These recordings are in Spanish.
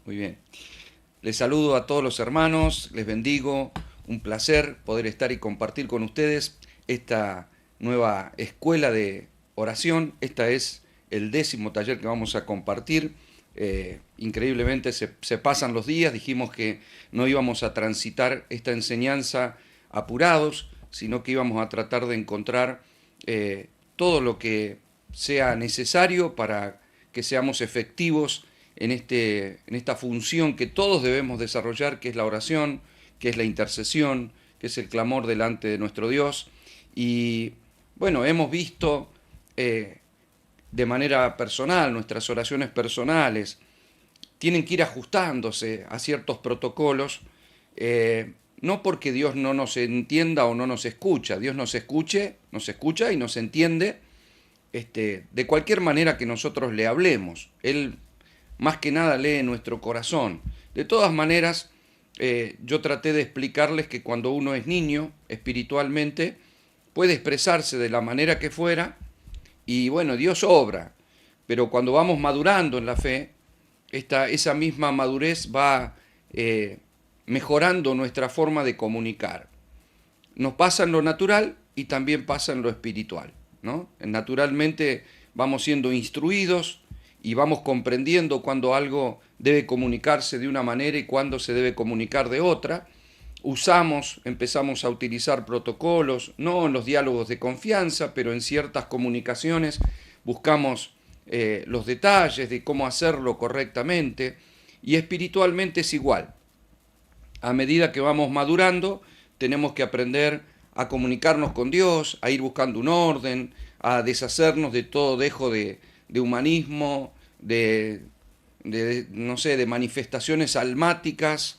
Muy bien. Les saludo a todos los hermanos, les bendigo. Un placer poder estar y compartir con ustedes esta nueva escuela de oración. Esta es el 10º taller que vamos a compartir. Increíblemente se pasan los días. Dijimos que no íbamos a transitar esta enseñanza apurados, sino que íbamos a tratar de encontrar todo lo que sea necesario para que seamos efectivos en esta función que todos debemos desarrollar, que es la oración, que es la intercesión, que es el clamor delante de nuestro Dios. Y bueno, hemos visto de manera personal, nuestras oraciones personales tienen que ir ajustándose a ciertos protocolos, no porque Dios no nos entienda o no nos escucha. Dios nos escucha y nos entiende de cualquier manera que nosotros le hablemos. Él más que nada lee nuestro corazón. De todas maneras, yo traté de explicarles que cuando uno es niño, espiritualmente, puede expresarse de la manera que fuera, y bueno, Dios obra. Pero cuando vamos madurando en la fe, esa misma madurez va mejorando nuestra forma de comunicar. Nos pasa en lo natural y también pasa en lo espiritual, ¿no? Naturalmente vamos siendo instruidos y vamos comprendiendo cuando algo debe comunicarse de una manera y cuando se debe comunicar de otra. Empezamos a utilizar protocolos, no en los diálogos de confianza, pero en ciertas comunicaciones buscamos los detalles de cómo hacerlo correctamente, y espiritualmente es igual. A medida que vamos madurando, tenemos que aprender a comunicarnos con Dios, a ir buscando un orden, a deshacernos de todo dejo de humanismo, no sé, de manifestaciones almáticas,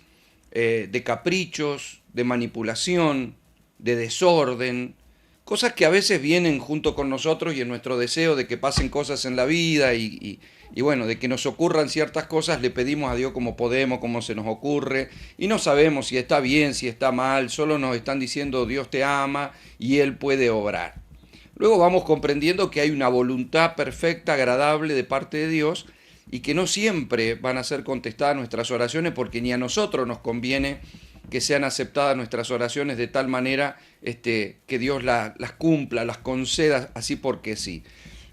de caprichos, de manipulación, de desorden, cosas que a veces vienen junto con nosotros y en nuestro deseo de que pasen cosas en la vida y bueno, de que nos ocurran ciertas cosas, le pedimos a Dios como podemos, como se nos ocurre, y no sabemos si está bien, si está mal, solo nos están diciendo Dios te ama y Él puede obrar. Luego vamos comprendiendo que hay una voluntad perfecta, agradable de parte de Dios, y que no siempre van a ser contestadas nuestras oraciones, porque ni a nosotros nos conviene que sean aceptadas nuestras oraciones de tal manera que Dios las cumpla, las conceda así porque sí.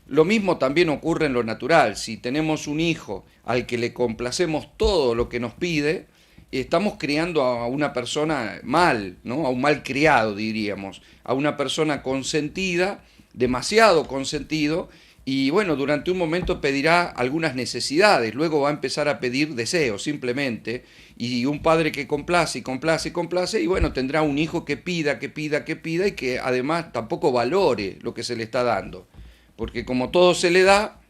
Lo mismo también ocurre en lo natural. Si tenemos un hijo al que le complacemos todo lo que nos pide, estamos criando a una persona mal, ¿no? A un mal criado, diríamos, a una persona consentida, demasiado consentido, y bueno, durante un momento pedirá algunas necesidades, luego va a empezar a pedir deseos simplemente, y un padre que complace y complace y complace, y bueno, tendrá un hijo que pida, que pida, que pida, y que además tampoco valore lo que se le está dando, porque como todo se le da,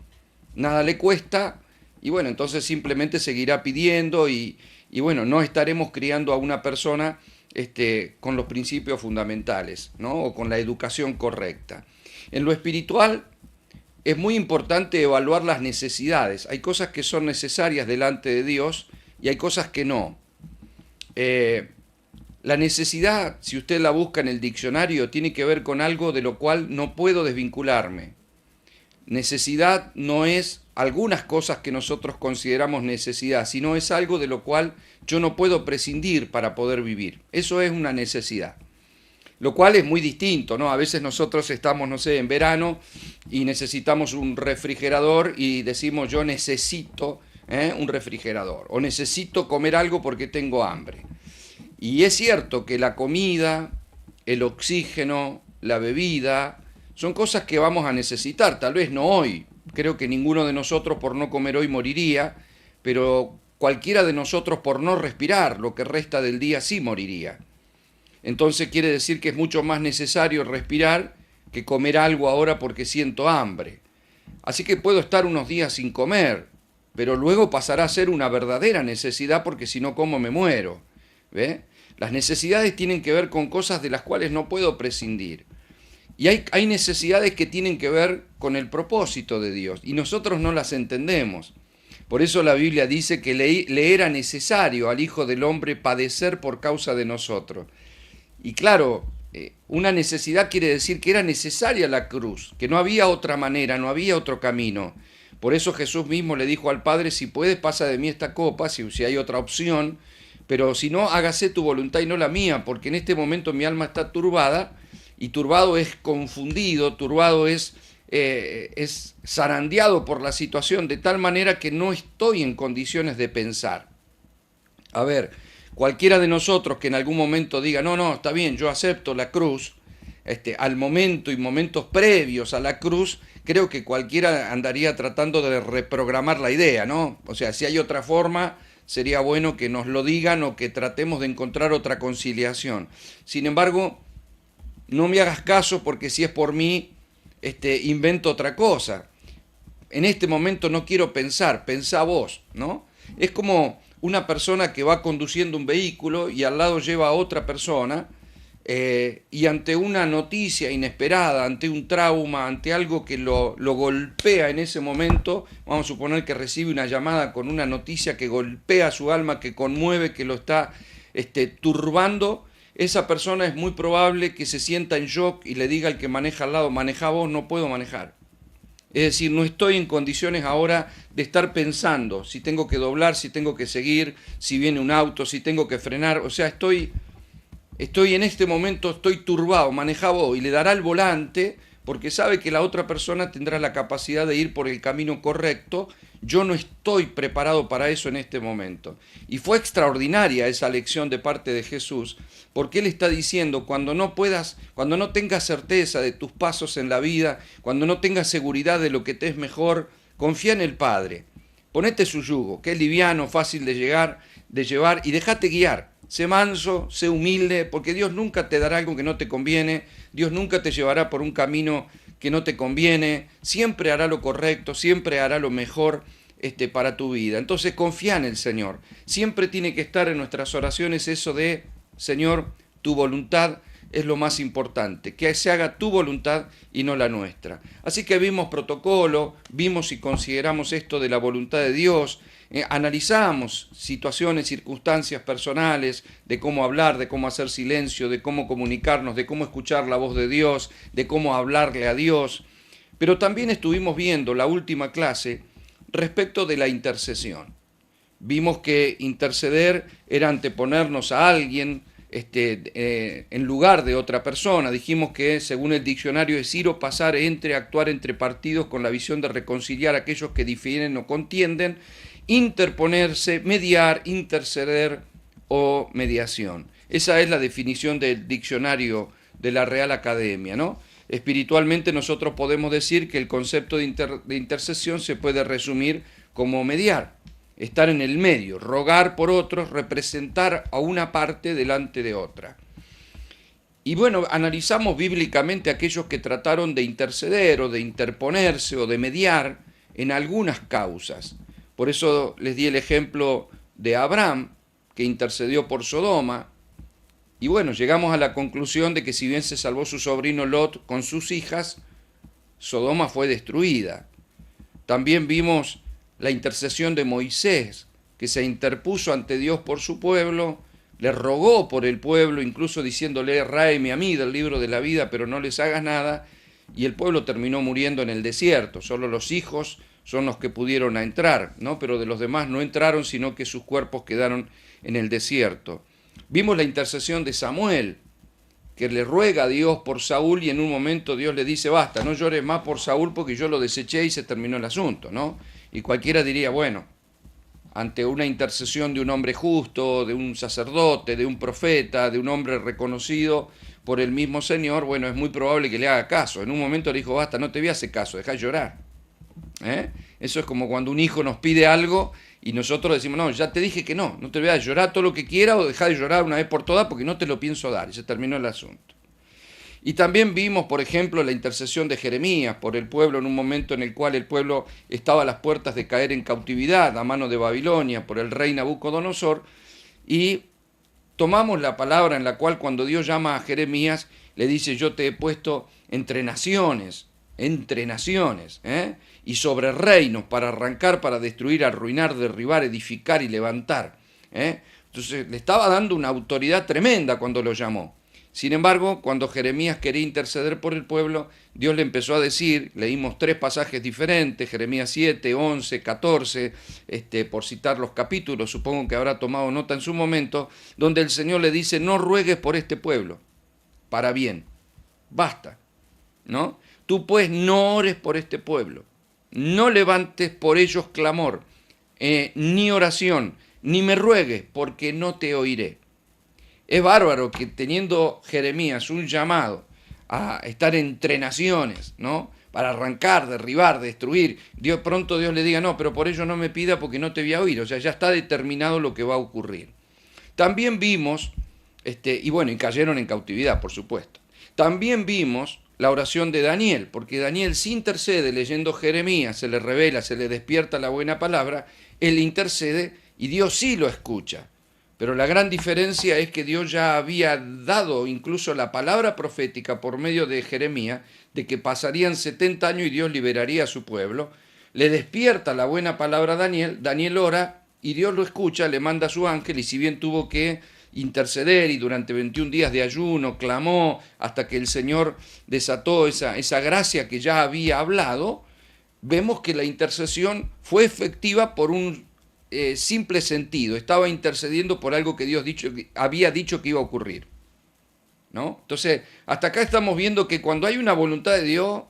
nada le cuesta, y bueno, entonces simplemente seguirá pidiendo, y bueno, no estaremos criando a una persona con los principios fundamentales, ¿no? O con la educación correcta. En lo espiritual es muy importante evaluar las necesidades. Hay cosas que son necesarias delante de Dios y hay cosas que no. La necesidad, si usted la busca en el diccionario, tiene que ver con algo de lo cual no puedo desvincularme. Necesidad no es algunas cosas que nosotros consideramos necesidad, sino es algo de lo cual yo no puedo prescindir para poder vivir. Eso es una necesidad. Lo cual es muy distinto, ¿no? A veces nosotros estamos, no sé, en verano y necesitamos un refrigerador y decimos yo necesito un refrigerador o necesito comer algo porque tengo hambre. Y es cierto que la comida, el oxígeno, la bebida, son cosas que vamos a necesitar, tal vez no hoy. Creo que ninguno de nosotros por no comer hoy moriría, pero cualquiera de nosotros por no respirar lo que resta del día sí moriría. Entonces quiere decir que es mucho más necesario respirar que comer algo ahora porque siento hambre. Así que puedo estar unos días sin comer, pero luego pasará a ser una verdadera necesidad porque si no como me muero. ¿Ve? Las necesidades tienen que ver con cosas de las cuales no puedo prescindir. Y hay necesidades que tienen que ver con el propósito de Dios y nosotros no las entendemos. Por eso la Biblia dice que le era necesario al Hijo del Hombre padecer por causa de nosotros. Y claro, una necesidad quiere decir que era necesaria la cruz, que no había otra manera, no había otro camino, Por eso Jesús mismo le dijo al Padre, si puedes, pasa de mí esta copa, si hay otra opción, pero si no, hágase tu voluntad y no la mía, porque en este momento mi alma está turbada, y turbado es confundido, turbado es zarandeado por la situación, de tal manera que no estoy en condiciones de pensar. A ver, cualquiera de nosotros que en algún momento diga, no, no, está bien, yo acepto la cruz, al momento y momentos previos a la cruz, creo que cualquiera andaría tratando de reprogramar la idea, ¿no? O sea, si hay otra forma, sería bueno que nos lo digan o que tratemos de encontrar otra conciliación. Sin embargo, no me hagas caso porque si es por mí, invento otra cosa. En este momento no quiero pensar, pensá vos, ¿no? Es como una persona que va conduciendo un vehículo y al lado lleva a otra persona y ante una noticia inesperada, ante un trauma, ante algo que lo golpea en ese momento, vamos a suponer que recibe una llamada con una noticia que golpea su alma, que conmueve, que lo está turbando, esa persona es muy probable que se sienta en shock y le diga al que maneja al lado, maneja vos, no puedo manejar. Es decir, no estoy en condiciones ahora de estar pensando si tengo que doblar, si tengo que seguir, si viene un auto, si tengo que frenar. O sea, estoy en este momento, estoy turbado, maneja vos, y le dará el volante porque sabe que la otra persona tendrá la capacidad de ir por el camino correcto. Yo no estoy preparado para eso en este momento. Y fue extraordinaria esa lección de parte de Jesús, porque Él está diciendo, cuando no puedas, cuando no tengas certeza de tus pasos en la vida, cuando no tengas seguridad de lo que te es mejor, confía en el Padre. Ponete su yugo, que es liviano, fácil de llevar, y déjate guiar. Sé manso, sé humilde, porque Dios nunca te dará algo que no te conviene, Dios nunca te llevará por un camino que no te conviene, siempre hará lo correcto, siempre hará lo mejor para tu vida. Entonces confía en el Señor. Siempre tiene que estar en nuestras oraciones eso de, Señor, tu voluntad es lo más importante, que se haga tu voluntad y no la nuestra. Así que vimos protocolo, vimos y consideramos esto de la voluntad de Dios, analizamos situaciones, circunstancias personales, de cómo hablar, de cómo hacer silencio, de cómo comunicarnos, de cómo escuchar la voz de Dios, de cómo hablarle a Dios. Pero también estuvimos viendo la última clase respecto de la intercesión. Vimos que interceder era anteponernos a alguien en lugar de otra persona. Dijimos que, según el diccionario de Ciro, actuar entre partidos con la visión de reconciliar a aquellos que difieren o contienden, interponerse, mediar, interceder o mediación. Esa es la definición del diccionario de la Real Academia, ¿no? Espiritualmente nosotros podemos decir que el concepto de intercesión se puede resumir como mediar, estar en el medio, rogar por otros, representar a una parte delante de otra. Y bueno, analizamos bíblicamente aquellos que trataron de interceder o de interponerse o de mediar en algunas causas. Por eso les di el ejemplo de Abraham, que intercedió por Sodoma. Y bueno, llegamos a la conclusión de que si bien se salvó su sobrino Lot con sus hijas, Sodoma fue destruida. También vimos la intercesión de Moisés, que se interpuso ante Dios por su pueblo, le rogó por el pueblo, incluso diciéndole, ráeme a mí del libro de la vida, pero no les hagas nada, y el pueblo terminó muriendo en el desierto. Solo los hijos son los que pudieron entrar, ¿no? Pero de los demás no entraron, sino que sus cuerpos quedaron en el desierto. Vimos la intercesión de Samuel, que le ruega a Dios por Saúl y en un momento Dios le dice, basta, no llores más por Saúl porque yo lo deseché y se terminó el asunto, ¿no? Y cualquiera diría, bueno, ante una intercesión de un hombre justo, de un sacerdote, de un profeta, de un hombre reconocido por el mismo Señor, bueno, es muy probable que le haga caso. En un momento le dijo, basta, no te voy a hacer caso, dejá de llorar. Eso es como cuando un hijo nos pide algo y nosotros decimos, no, ya te dije que no te voy a llorar todo lo que quiera o dejá de llorar una vez por todas porque no te lo pienso dar, y se terminó el asunto. Y también vimos, por ejemplo, la intercesión de Jeremías por el pueblo en un momento en el cual el pueblo estaba a las puertas de caer en cautividad a mano de Babilonia por el rey Nabucodonosor, y tomamos la palabra en la cual cuando Dios llama a Jeremías le dice, yo te he puesto entre naciones, y sobre reinos para arrancar, para destruir, arruinar, derribar, edificar y levantar. Entonces le estaba dando una autoridad tremenda cuando lo llamó. Sin embargo, cuando Jeremías quería interceder por el pueblo, Dios le empezó a decir, leímos 3 pasajes diferentes, Jeremías 7, 11, 14, por citar los capítulos, supongo que habrá tomado nota en su momento, donde el Señor le dice, no ruegues por este pueblo, para bien, basta, ¿no? Tú pues no ores por este pueblo, no levantes por ellos clamor, ni oración, ni me ruegues, porque no te oiré. Es bárbaro que teniendo Jeremías un llamado a estar entre naciones, ¿no? Para arrancar, derribar, destruir, pronto Dios le diga, no, pero por ello no me pida porque no te voy a oír. O sea, ya está determinado lo que va a ocurrir. También vimos, y cayeron en cautividad, por supuesto. También vimos la oración de Daniel, porque Daniel sí intercede leyendo Jeremías, se le revela, se le despierta la buena palabra, él intercede y Dios sí lo escucha. Pero la gran diferencia es que Dios ya había dado incluso la palabra profética por medio de Jeremías, de que pasarían 70 años y Dios liberaría a su pueblo. Le despierta la buena palabra a Daniel, Daniel ora y Dios lo escucha, le manda a su ángel y si bien tuvo que interceder y durante 21 días de ayuno clamó hasta que el Señor desató esa gracia que ya había hablado, vemos que la intercesión fue efectiva por un simple sentido, estaba intercediendo por algo que Dios había dicho que iba a ocurrir, ¿no? Entonces, hasta acá estamos viendo que cuando hay una voluntad de Dios,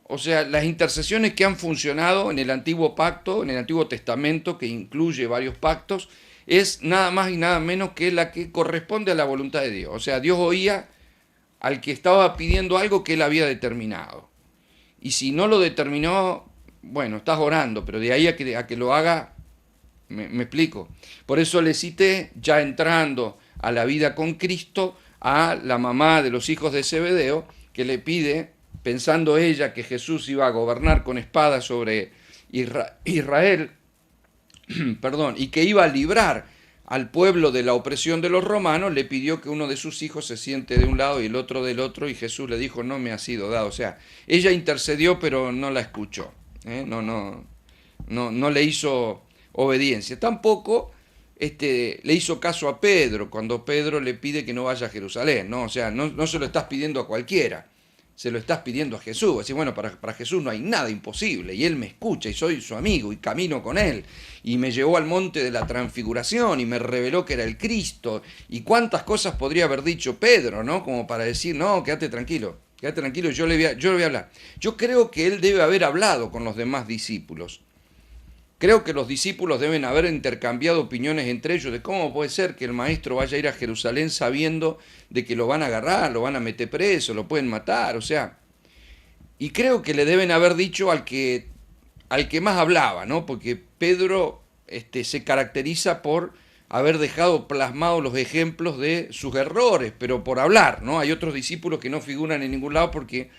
o sea, las intercesiones que han funcionado en el Antiguo Pacto, en el Antiguo Testamento, que incluye varios pactos, es nada más y nada menos que la que corresponde a la voluntad de Dios. O sea, Dios oía al que estaba pidiendo algo que él había determinado. Y si no lo determinó, bueno, estás orando, pero de ahí a que lo haga, me explico. Por eso le cité, ya entrando a la vida con Cristo, a la mamá de los hijos de Zebedeo, que le pide, pensando ella que Jesús iba a gobernar con espada sobre Israel, perdón, y que iba a librar al pueblo de la opresión de los romanos, le pidió que uno de sus hijos se siente de un lado y el otro del otro, y Jesús le dijo, no me ha sido dado. O sea, ella intercedió, pero no la escuchó, no le hizo obediencia. Tampoco le hizo caso a Pedro cuando Pedro le pide que no vaya a Jerusalén, ¿no? O sea, no se lo estás pidiendo a cualquiera, se lo estás pidiendo a Jesús. Así, bueno, para Jesús no hay nada imposible, y él me escucha, y soy su amigo, y camino con él, y me llevó al monte de la transfiguración, y me reveló que era el Cristo, y cuántas cosas podría haber dicho Pedro, ¿no? Como para decir, no, quédate tranquilo, yo le voy a hablar. Yo creo que él debe haber hablado con los demás discípulos. Creo que los discípulos deben haber intercambiado opiniones entre ellos de cómo puede ser que el maestro vaya a ir a Jerusalén sabiendo de que lo van a agarrar, lo van a meter preso, lo pueden matar, o sea. Y creo que le deben haber dicho al que más hablaba, ¿no? Porque Pedro se caracteriza por haber dejado plasmados los ejemplos de sus errores, pero por hablar, ¿no? Hay otros discípulos que no figuran en ningún lado porque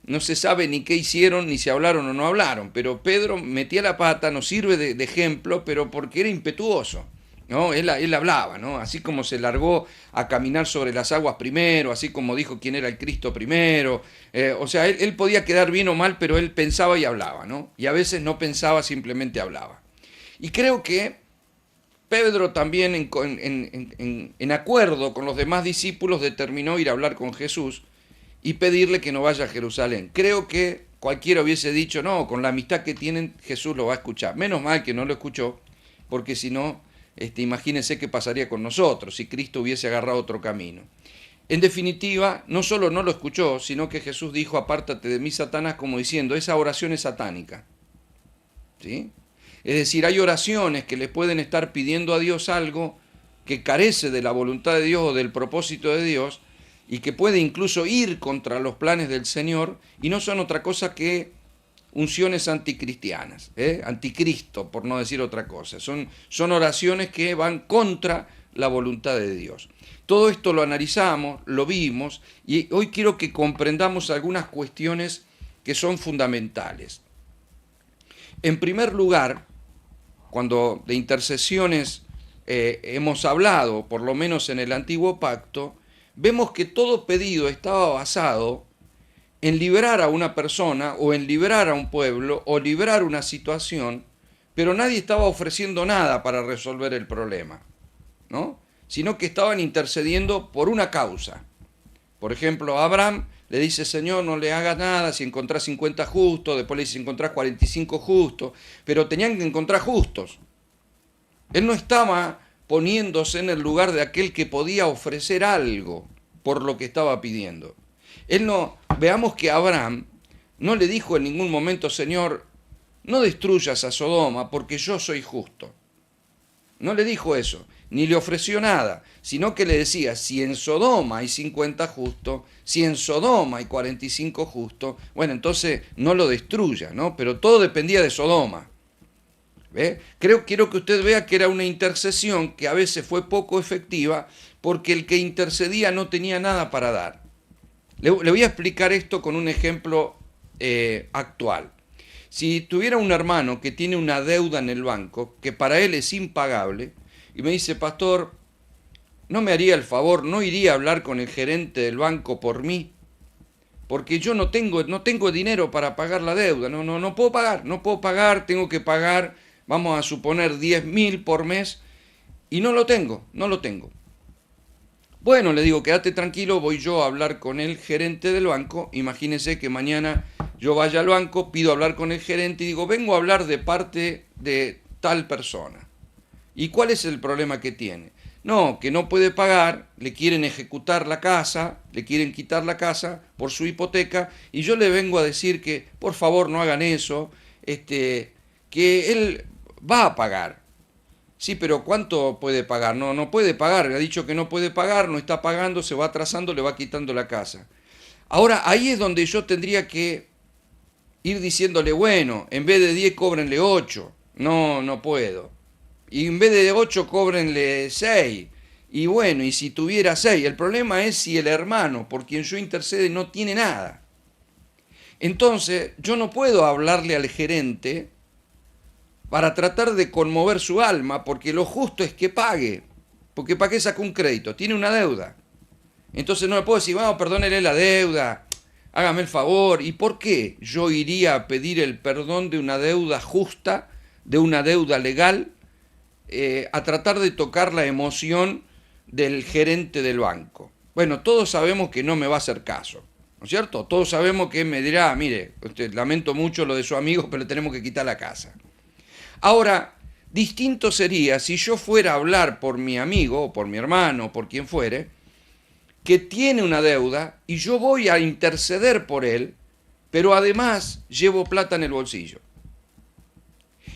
no se sabe ni qué hicieron, ni si hablaron o no hablaron, pero Pedro metía la pata, nos sirve de ejemplo, pero porque era impetuoso, ¿no? Él hablaba, ¿no? Así como se largó a caminar sobre las aguas primero, así como dijo quién era el Cristo primero, o sea, él podía quedar bien o mal, pero él pensaba y hablaba, ¿no? Y a veces no pensaba, simplemente hablaba. Y creo que Pedro también, en acuerdo con los demás discípulos, determinó ir a hablar con Jesús y pedirle que no vaya a Jerusalén. Creo que cualquiera hubiese dicho, no, con la amistad que tienen, Jesús lo va a escuchar. Menos mal que no lo escuchó, porque si no, imagínense qué pasaría con nosotros si Cristo hubiese agarrado otro camino. En definitiva, no solo no lo escuchó, sino que Jesús dijo, apártate de mí, Satanás, como diciendo, esa oración es satánica. ¿Sí? Es decir, hay oraciones que le pueden estar pidiendo a Dios algo que carece de la voluntad de Dios o del propósito de Dios, y que puede incluso ir contra los planes del Señor, y no son otra cosa que unciones anticristianas, anticristo, por no decir otra cosa. Son oraciones que van contra la voluntad de Dios. Todo esto lo analizamos, lo vimos, y hoy quiero que comprendamos algunas cuestiones que son fundamentales. En primer lugar, cuando de intercesiones hemos hablado, por lo menos en el Antiguo Pacto, vemos que todo pedido estaba basado en liberar a una persona o en liberar a un pueblo o liberar una situación, pero nadie estaba ofreciendo nada para resolver el problema, ¿no? sino que estaban intercediendo por una causa. Por ejemplo, a Abraham le dice, Señor, no le hagas nada si encontrás 50 justos, después le dice, si encontrás 45 justos, pero tenían que encontrar justos. Él no estaba poniéndose en el lugar de aquel que podía ofrecer algo por lo que estaba pidiendo. Veamos que Abraham no le dijo en ningún momento, Señor, no destruyas a Sodoma porque yo soy justo. No le dijo eso, ni le ofreció nada, sino que le decía, si en Sodoma hay 50 justos, si en Sodoma hay 45 justos, bueno, entonces no lo destruya, ¿no? Pero todo dependía de Sodoma. ¿Ve? Quiero que usted vea que era una intercesión que a veces fue poco efectiva porque el que intercedía no tenía nada para dar. Le voy a explicar esto con un ejemplo actual. Si tuviera un hermano que tiene una deuda en el banco, que para él es impagable, y me dice, pastor, ¿no me haría el favor, no iría a hablar con el gerente del banco por mí? Porque yo no tengo dinero para pagar la deuda, no puedo pagar, tengo que pagar, vamos a suponer, 10.000 por mes, y no lo tengo. Bueno, le digo, quédate tranquilo, voy yo a hablar con el gerente del banco. Imagínese que mañana yo vaya al banco, pido hablar con el gerente y digo, vengo a hablar de parte de tal persona. ¿Y cuál es el problema que tiene? No, que no puede pagar, le quieren ejecutar la casa, le quieren quitar la casa por su hipoteca, y yo le vengo a decir que, por favor, no hagan eso, que él va a pagar. Sí, pero ¿cuánto puede pagar? No puede pagar, le ha dicho que no puede pagar, no está pagando, se va atrasando, le va quitando la casa. Ahora, ahí es donde yo tendría que ir diciéndole, bueno, en vez de 10 cóbrenle 8, no puedo. Y en vez de 8 cóbrenle 6. Y bueno, y si tuviera 6, el problema es si el hermano por quien yo intercede no tiene nada. Entonces, yo no puedo hablarle al gerente para tratar de conmover su alma, porque lo justo es que pague. Porque ¿para qué sacó un crédito? Tiene una deuda. Entonces no le puedo decir, vamos, perdónele la deuda, hágame el favor. ¿Y por qué yo iría a pedir el perdón de una deuda justa, de una deuda legal, a tratar de tocar la emoción del gerente del banco? Bueno, todos sabemos que no me va a hacer caso, ¿no es cierto? Todos sabemos que me dirá, mire, lamento mucho lo de su amigo, pero le tenemos que quitar la casa. Ahora, distinto sería si yo fuera a hablar por mi amigo, o por mi hermano, o por quien fuere, que tiene una deuda, y yo voy a interceder por él, pero además llevo plata en el bolsillo.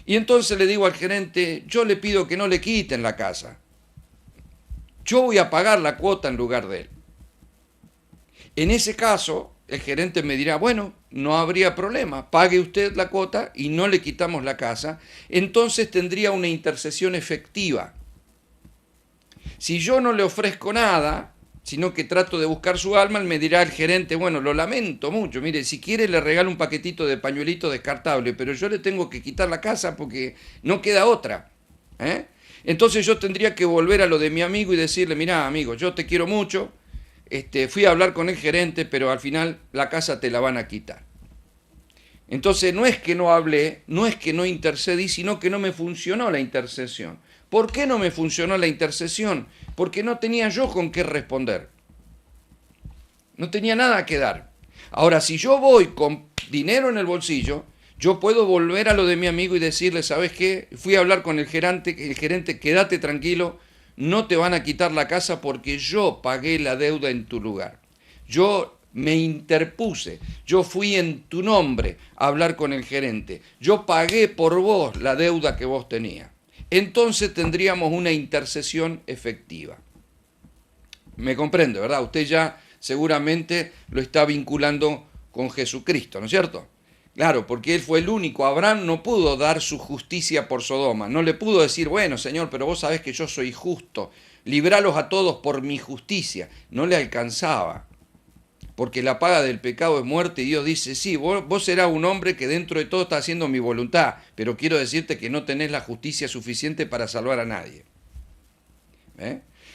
Y entonces le digo al gerente, yo le pido que no le quiten la casa. Yo voy a pagar la cuota en lugar de él. En ese caso, el gerente me dirá, bueno, no habría problema, pague usted la cuota y no le quitamos la casa. Entonces tendría una intercesión efectiva. Si yo no le ofrezco nada, sino que trato de buscar su alma, él me dirá el gerente, bueno, lo lamento mucho, mire, si quiere le regalo un paquetito de pañuelito descartable, pero yo le tengo que quitar la casa porque no queda otra. Entonces yo tendría que volver a lo de mi amigo y decirle, mirá, amigo, yo te quiero mucho, fui a hablar con el gerente, pero al final la casa te la van a quitar. Entonces no es que no hablé, no es que no intercedí, sino que no me funcionó la intercesión. ¿Por qué no me funcionó la intercesión? Porque no tenía yo con qué responder. No tenía nada que dar. Ahora, si yo voy con dinero en el bolsillo, yo puedo volver a lo de mi amigo y decirle, ¿sabes qué? Fui a hablar con el gerente, quédate tranquilo, no te van a quitar la casa porque yo pagué la deuda en tu lugar. Yo me interpuse, yo fui en tu nombre a hablar con el gerente, yo pagué por vos la deuda que vos tenías. Entonces tendríamos una intercesión efectiva. Me comprende, ¿verdad? Usted ya seguramente lo está vinculando con Jesucristo, ¿no es cierto? Claro, porque él fue el único. Abraham no pudo dar su justicia por Sodoma. No le pudo decir, bueno, Señor, pero vos sabés que yo soy justo. Libralos a todos por mi justicia. No le alcanzaba. Porque la paga del pecado es muerte y Dios dice, sí, vos serás un hombre que dentro de todo está haciendo mi voluntad, pero quiero decirte que no tenés la justicia suficiente para salvar a nadie.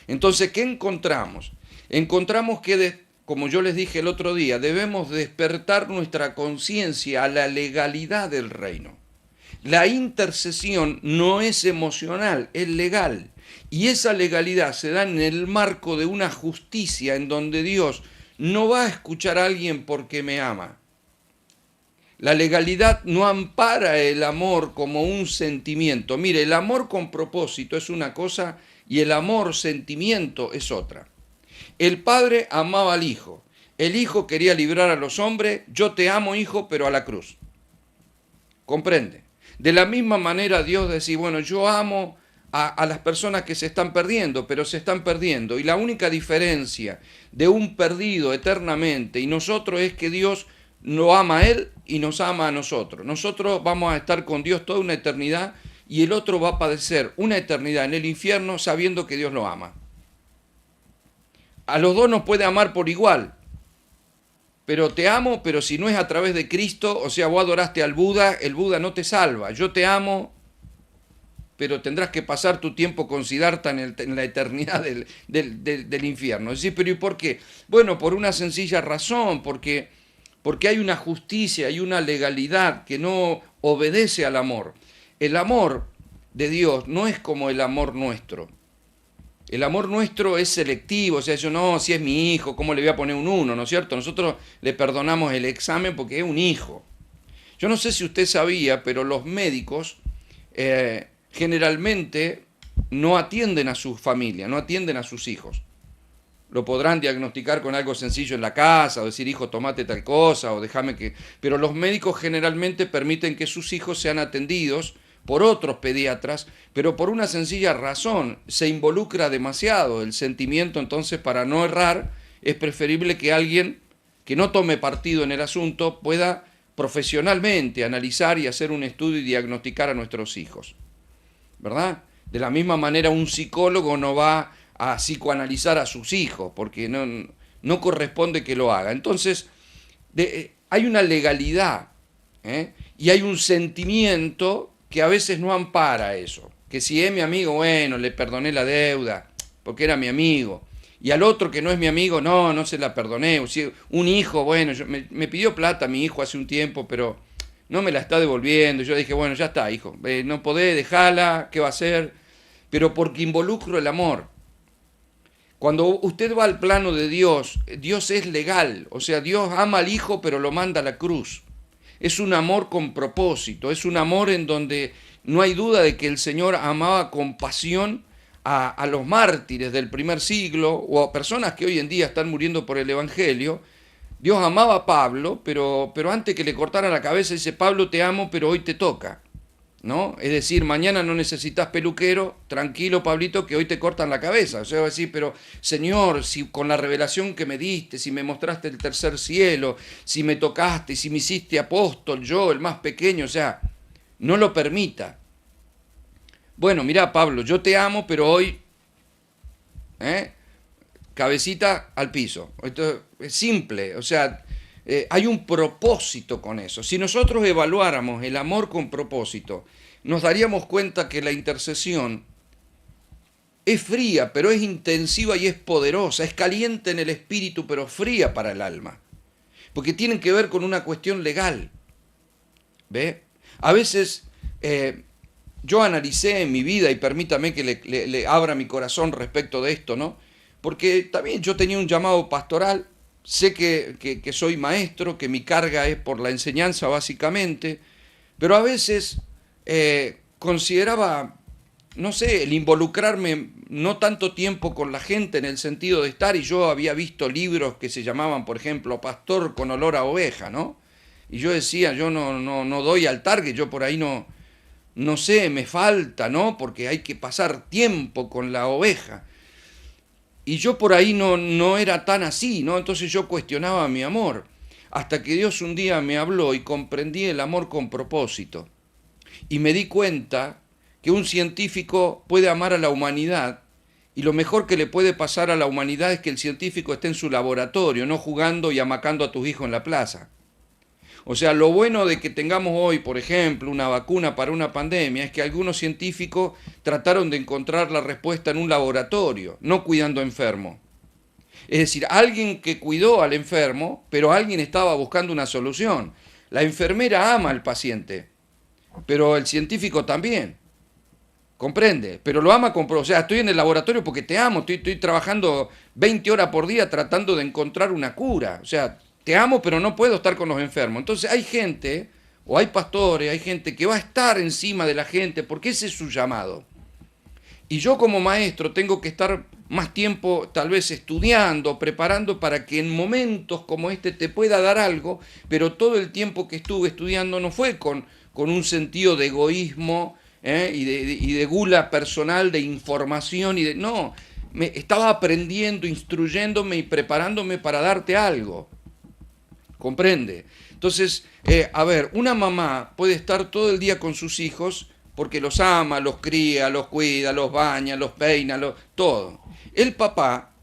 Entonces, ¿qué encontramos? Encontramos que, como yo les dije el otro día, debemos despertar nuestra conciencia a la legalidad del reino. La intercesión no es emocional, es legal. Y esa legalidad se da en el marco de una justicia en donde Dios no va a escuchar a alguien porque me ama. La legalidad no ampara el amor como un sentimiento. Mire, el amor con propósito es una cosa y el amor sentimiento es otra. El padre amaba al hijo. El hijo quería librar a los hombres. Yo te amo, hijo, pero a la cruz. ¿Comprende? De la misma manera Dios decía, bueno, yo amo a las personas que se están perdiendo, pero se están perdiendo. Y la única diferencia de un perdido eternamente y nosotros es que Dios lo ama a Él y nos ama a nosotros. Nosotros vamos a estar con Dios toda una eternidad y el otro va a padecer una eternidad en el infierno sabiendo que Dios lo ama. A los dos nos puede amar por igual, pero te amo, pero si no es a través de Cristo, o sea, vos adoraste al Buda, el Buda no te salva. Yo te amo, pero tendrás que pasar tu tiempo con Siddhartha en la eternidad del infierno. Es decir, pero ¿y por qué? Bueno, por una sencilla razón, porque hay una justicia, hay una legalidad que no obedece al amor. El amor de Dios no es como el amor nuestro. El amor nuestro es selectivo, o sea, yo no, si es mi hijo, ¿cómo le voy a poner un 1? ¿No es cierto? Nosotros le perdonamos el examen porque es un hijo. Yo no sé si usted sabía, pero los médicos generalmente no atienden a su familia, no atienden a sus hijos. Lo podrán diagnosticar con algo sencillo en la casa, o decir, hijo, tomate tal cosa, o déjame que... Pero los médicos generalmente permiten que sus hijos sean atendidos por otros pediatras, pero por una sencilla razón, se involucra demasiado el sentimiento, entonces para no errar es preferible que alguien que no tome partido en el asunto pueda profesionalmente analizar y hacer un estudio y diagnosticar a nuestros hijos, ¿verdad? De la misma manera un psicólogo no va a psicoanalizar a sus hijos, porque no corresponde que lo haga. Entonces, hay una legalidad y hay un sentimiento que a veces no ampara eso. Que si es mi amigo, bueno, le perdoné la deuda, porque era mi amigo. Y al otro que no es mi amigo, no se la perdoné. O si un hijo, bueno, me pidió plata mi hijo hace un tiempo, pero no me la está devolviendo. Yo dije, bueno, ya está, hijo, no podés, dejala, ¿qué va a hacer? Pero porque involucro el amor. Cuando usted va al plano de Dios, Dios es legal, o sea, Dios ama al hijo pero lo manda a la cruz. Es un amor con propósito, es un amor en donde no hay duda de que el Señor amaba con pasión a los mártires del primer siglo o a personas que hoy en día están muriendo por el Evangelio. Dios amaba a Pablo, pero antes que le cortara la cabeza dice, Pablo te amo, pero hoy te toca. ¿No? Es decir, mañana no necesitas peluquero, tranquilo Pablito, que hoy te cortan la cabeza. O sea, va a decir, pero Señor, si con la revelación que me diste, si me mostraste el tercer cielo, si me tocaste, si me hiciste apóstol, yo, el más pequeño, o sea, no lo permita. Bueno, mirá Pablo, yo te amo, pero hoy, cabecita al piso. Esto es simple, o sea, hay un propósito con eso. Si nosotros evaluáramos el amor con propósito, nos daríamos cuenta que la intercesión es fría, pero es intensiva y es poderosa, es caliente en el espíritu, pero fría para el alma, porque tienen que ver con una cuestión legal. ¿Ve? A veces yo analicé en mi vida, y permítame que le abra mi corazón respecto de esto, ¿no? Porque también yo tenía un llamado pastoral. Sé que soy maestro, que mi carga es por la enseñanza básicamente, pero a veces consideraba, no sé, el involucrarme no tanto tiempo con la gente en el sentido de estar, y yo había visto libros que se llamaban, por ejemplo, Pastor con olor a oveja, ¿no? Y yo decía, yo no doy al target, yo por ahí no sé, me falta, ¿no? Porque hay que pasar tiempo con la oveja. Y yo por ahí no era tan así, ¿no? Entonces yo cuestionaba mi amor, hasta que Dios un día me habló y comprendí el amor con propósito. Y me di cuenta que un científico puede amar a la humanidad, y lo mejor que le puede pasar a la humanidad es que el científico esté en su laboratorio, no jugando y amacando a tus hijos en la plaza. O sea, lo bueno de que tengamos hoy, por ejemplo, una vacuna para una pandemia es que algunos científicos trataron de encontrar la respuesta en un laboratorio, no cuidando enfermos. Es decir, alguien que cuidó al enfermo, pero alguien estaba buscando una solución. La enfermera ama al paciente, pero el científico también. ¿Comprende? Pero lo ama o sea, estoy en el laboratorio porque te amo, estoy trabajando 20 horas por día tratando de encontrar una cura. O sea, te amo, pero no puedo estar con los enfermos. Entonces hay gente, o hay pastores, hay gente que va a estar encima de la gente porque ese es su llamado. Y yo como maestro tengo que estar más tiempo tal vez estudiando, preparando para que en momentos como este te pueda dar algo, pero todo el tiempo que estuve estudiando no fue con un sentido de egoísmo y de gula personal, de información, no, estaba aprendiendo, instruyéndome y preparándome para darte algo. ¿Comprende? Entonces, a ver, una mamá puede estar todo el día con sus hijos porque los ama, los cría, los cuida, los baña, los peina, todo. El papá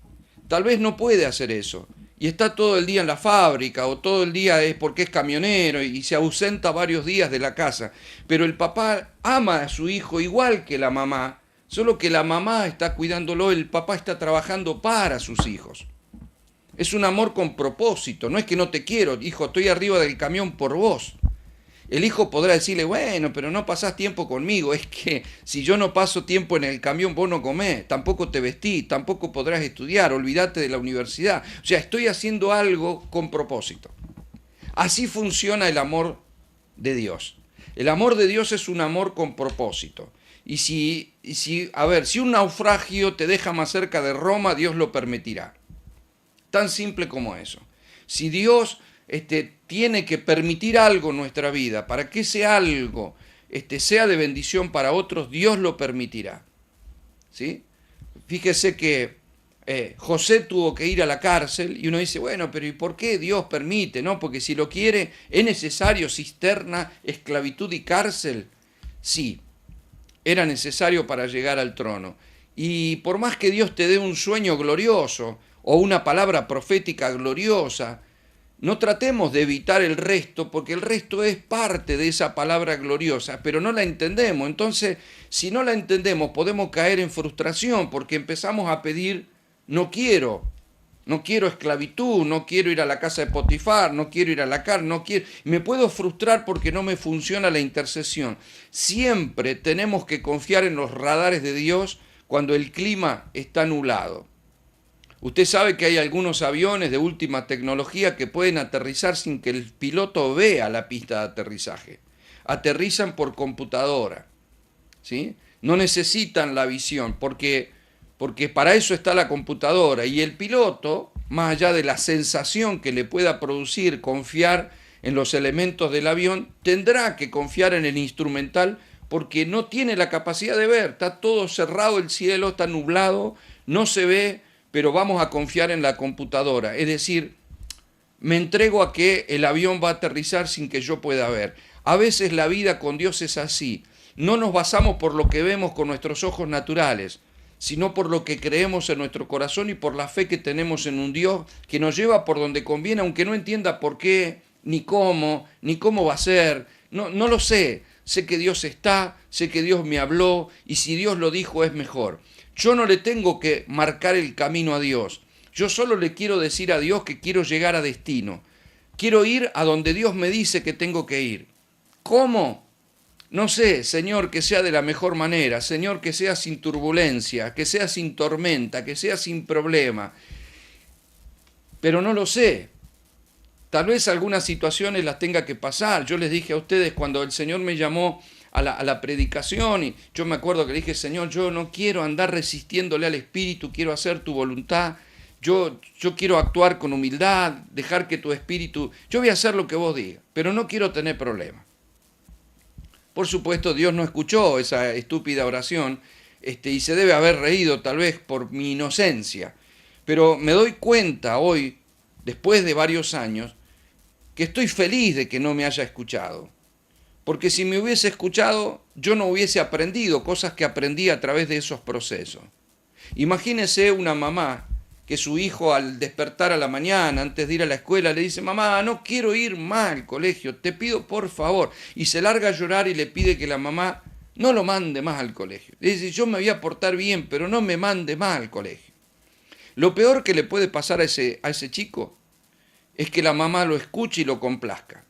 tal vez no puede hacer eso y está todo el día en la fábrica o todo el día es porque es camionero y se ausenta varios días de la casa. Pero el papá ama a su hijo igual que la mamá, solo que la mamá está cuidándolo, el papá está trabajando para sus hijos. Es un amor con propósito, no es que no te quiero, hijo, estoy arriba del camión por vos. El hijo podrá decirle, bueno, pero no pasás tiempo conmigo, es que si yo no paso tiempo en el camión, vos no comés, tampoco te vestís, tampoco podrás estudiar, olvídate de la universidad. O sea, estoy haciendo algo con propósito. Así funciona el amor de Dios. El amor de Dios es un amor con propósito. Y si un naufragio te deja más cerca de Roma, Dios lo permitirá. Tan simple como eso. Si Dios tiene que permitir algo en nuestra vida para que ese algo sea de bendición para otros, Dios lo permitirá. ¿Sí? Fíjese que José tuvo que ir a la cárcel y uno dice, bueno, pero ¿y por qué Dios permite? ¿No? Porque si lo quiere, ¿es necesario cisterna, esclavitud y cárcel? Sí, era necesario para llegar al trono. Y por más que Dios te dé un sueño glorioso o una palabra profética gloriosa, no tratemos de evitar el resto, porque el resto es parte de esa palabra gloriosa, pero no la entendemos. Entonces, si no la entendemos, podemos caer en frustración, porque empezamos a pedir, no quiero esclavitud, no quiero ir a la casa de Potifar, no quiero ir a la cárcel, no quiero. Me puedo frustrar porque no me funciona la intercesión. Siempre tenemos que confiar en los radares de Dios cuando el clima está nublado. Usted sabe que hay algunos aviones de última tecnología que pueden aterrizar sin que el piloto vea la pista de aterrizaje. Aterrizan por computadora, ¿sí? No necesitan la visión porque para eso está la computadora. Y el piloto, más allá de la sensación que le pueda producir confiar en los elementos del avión, tendrá que confiar en el instrumental porque no tiene la capacidad de ver. Está todo cerrado el cielo, está nublado, no se ve, pero vamos a confiar en la computadora. Es decir, me entrego a que el avión va a aterrizar sin que yo pueda ver. A veces la vida con Dios es así. No nos basamos por lo que vemos con nuestros ojos naturales, sino por lo que creemos en nuestro corazón y por la fe que tenemos en un Dios que nos lleva por donde conviene, aunque no entienda por qué, ni cómo va a ser. No lo sé. Sé que Dios está, sé que Dios me habló y si Dios lo dijo es mejor. Yo no le tengo que marcar el camino a Dios. Yo solo le quiero decir a Dios que quiero llegar a destino. Quiero ir a donde Dios me dice que tengo que ir. ¿Cómo? No sé, Señor, que sea de la mejor manera. Señor, que sea sin turbulencia, que sea sin tormenta, que sea sin problema. Pero no lo sé. Tal vez algunas situaciones las tenga que pasar. Yo les dije a ustedes cuando el Señor me llamó a la predicación y yo me acuerdo que le dije, Señor, yo no quiero andar resistiéndole al Espíritu, quiero hacer tu voluntad. Yo quiero actuar con humildad, dejar que tu Espíritu... Yo voy a hacer lo que vos digas, pero no quiero tener problemas. Por supuesto, Dios no escuchó esa estúpida oración y se debe haber reído tal vez por mi inocencia. Pero me doy cuenta hoy, después de varios años, que estoy feliz de que no me haya escuchado. Porque si me hubiese escuchado, yo no hubiese aprendido cosas que aprendí a través de esos procesos. Imagínese una mamá que su hijo al despertar a la mañana, antes de ir a la escuela, le dice, mamá, no quiero ir más al colegio, te pido por favor. Y se larga a llorar y le pide que la mamá no lo mande más al colegio. Le dice, yo me voy a portar bien, pero no me mande más al colegio. Lo peor que le puede pasar a ese chico es que la mamá lo escuche y lo complazca.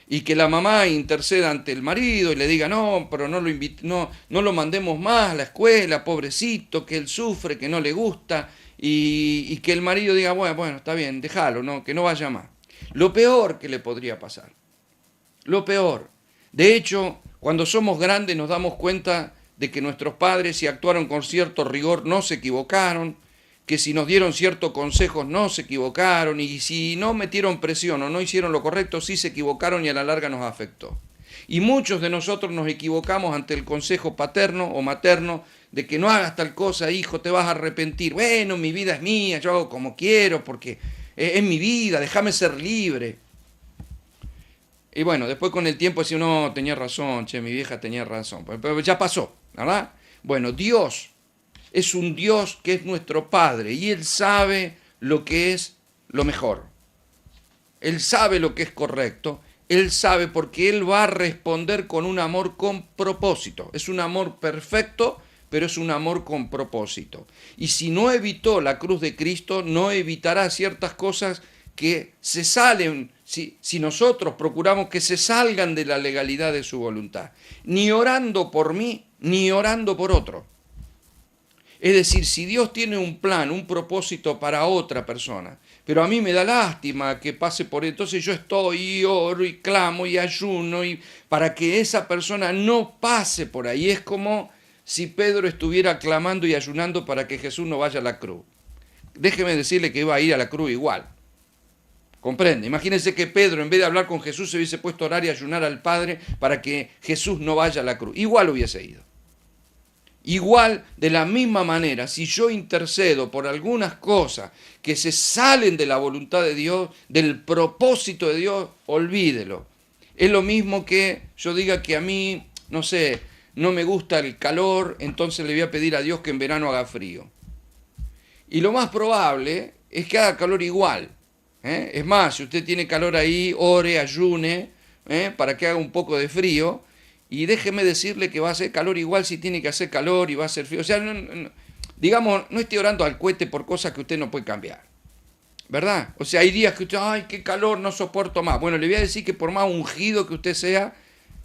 y que la mamá interceda ante el marido y le diga, no, pero no lo mandemos más a la escuela, pobrecito, que él sufre, que no le gusta, y que el marido diga, bueno, está bien, déjalo, no, que no vaya más. Lo peor que le podría pasar, lo peor. De hecho, cuando somos grandes nos damos cuenta de que nuestros padres, si actuaron con cierto rigor, no se equivocaron, que si nos dieron ciertos consejos no se equivocaron, y si no metieron presión o no hicieron lo correcto, sí se equivocaron y a la larga nos afectó. Y muchos de nosotros nos equivocamos ante el consejo paterno o materno de que no hagas tal cosa, hijo, te vas a arrepentir. Bueno, mi vida es mía, yo hago como quiero porque es mi vida, déjame ser libre. Y bueno, después con el tiempo decimos, no, tenía razón, che, mi vieja tenía razón. Pero ya pasó, ¿verdad? Bueno, Dios es un Dios que es nuestro Padre y Él sabe lo que es lo mejor. Él sabe lo que es correcto. Él sabe porque Él va a responder con un amor con propósito. Es un amor perfecto, pero es un amor con propósito. Y si no evitó la cruz de Cristo, no evitará ciertas cosas que se salen, si nosotros procuramos que se salgan de la legalidad de su voluntad. Ni orando por mí, ni orando por otro. Es decir, si Dios tiene un plan, un propósito para otra persona, pero a mí me da lástima que pase por él, entonces yo estoy y oro y clamo y ayuno y para que esa persona no pase por ahí. Es como si Pedro estuviera clamando y ayunando para que Jesús no vaya a la cruz. Déjeme decirle que iba a ir a la cruz igual. ¿Comprende? Imagínense que Pedro, en vez de hablar con Jesús, se hubiese puesto a orar y ayunar al Padre para que Jesús no vaya a la cruz. Igual hubiese ido. Igual, de la misma manera, si yo intercedo por algunas cosas que se salen de la voluntad de Dios, del propósito de Dios, olvídelo. Es lo mismo que yo diga que a mí, no sé, no me gusta el calor, entonces le voy a pedir a Dios que en verano haga frío. Y lo más probable es que haga calor igual. Es más, si usted tiene calor ahí, ore, ayune, para que haga un poco de frío. Y déjeme decirle que va a hacer calor igual si tiene que hacer calor y va a hacer frío. O sea, digamos, no esté orando al cohete por cosas que usted no puede cambiar. ¿Verdad? O sea, hay días que usted, ay, qué calor, no soporto más. Bueno, le voy a decir que por más ungido que usted sea,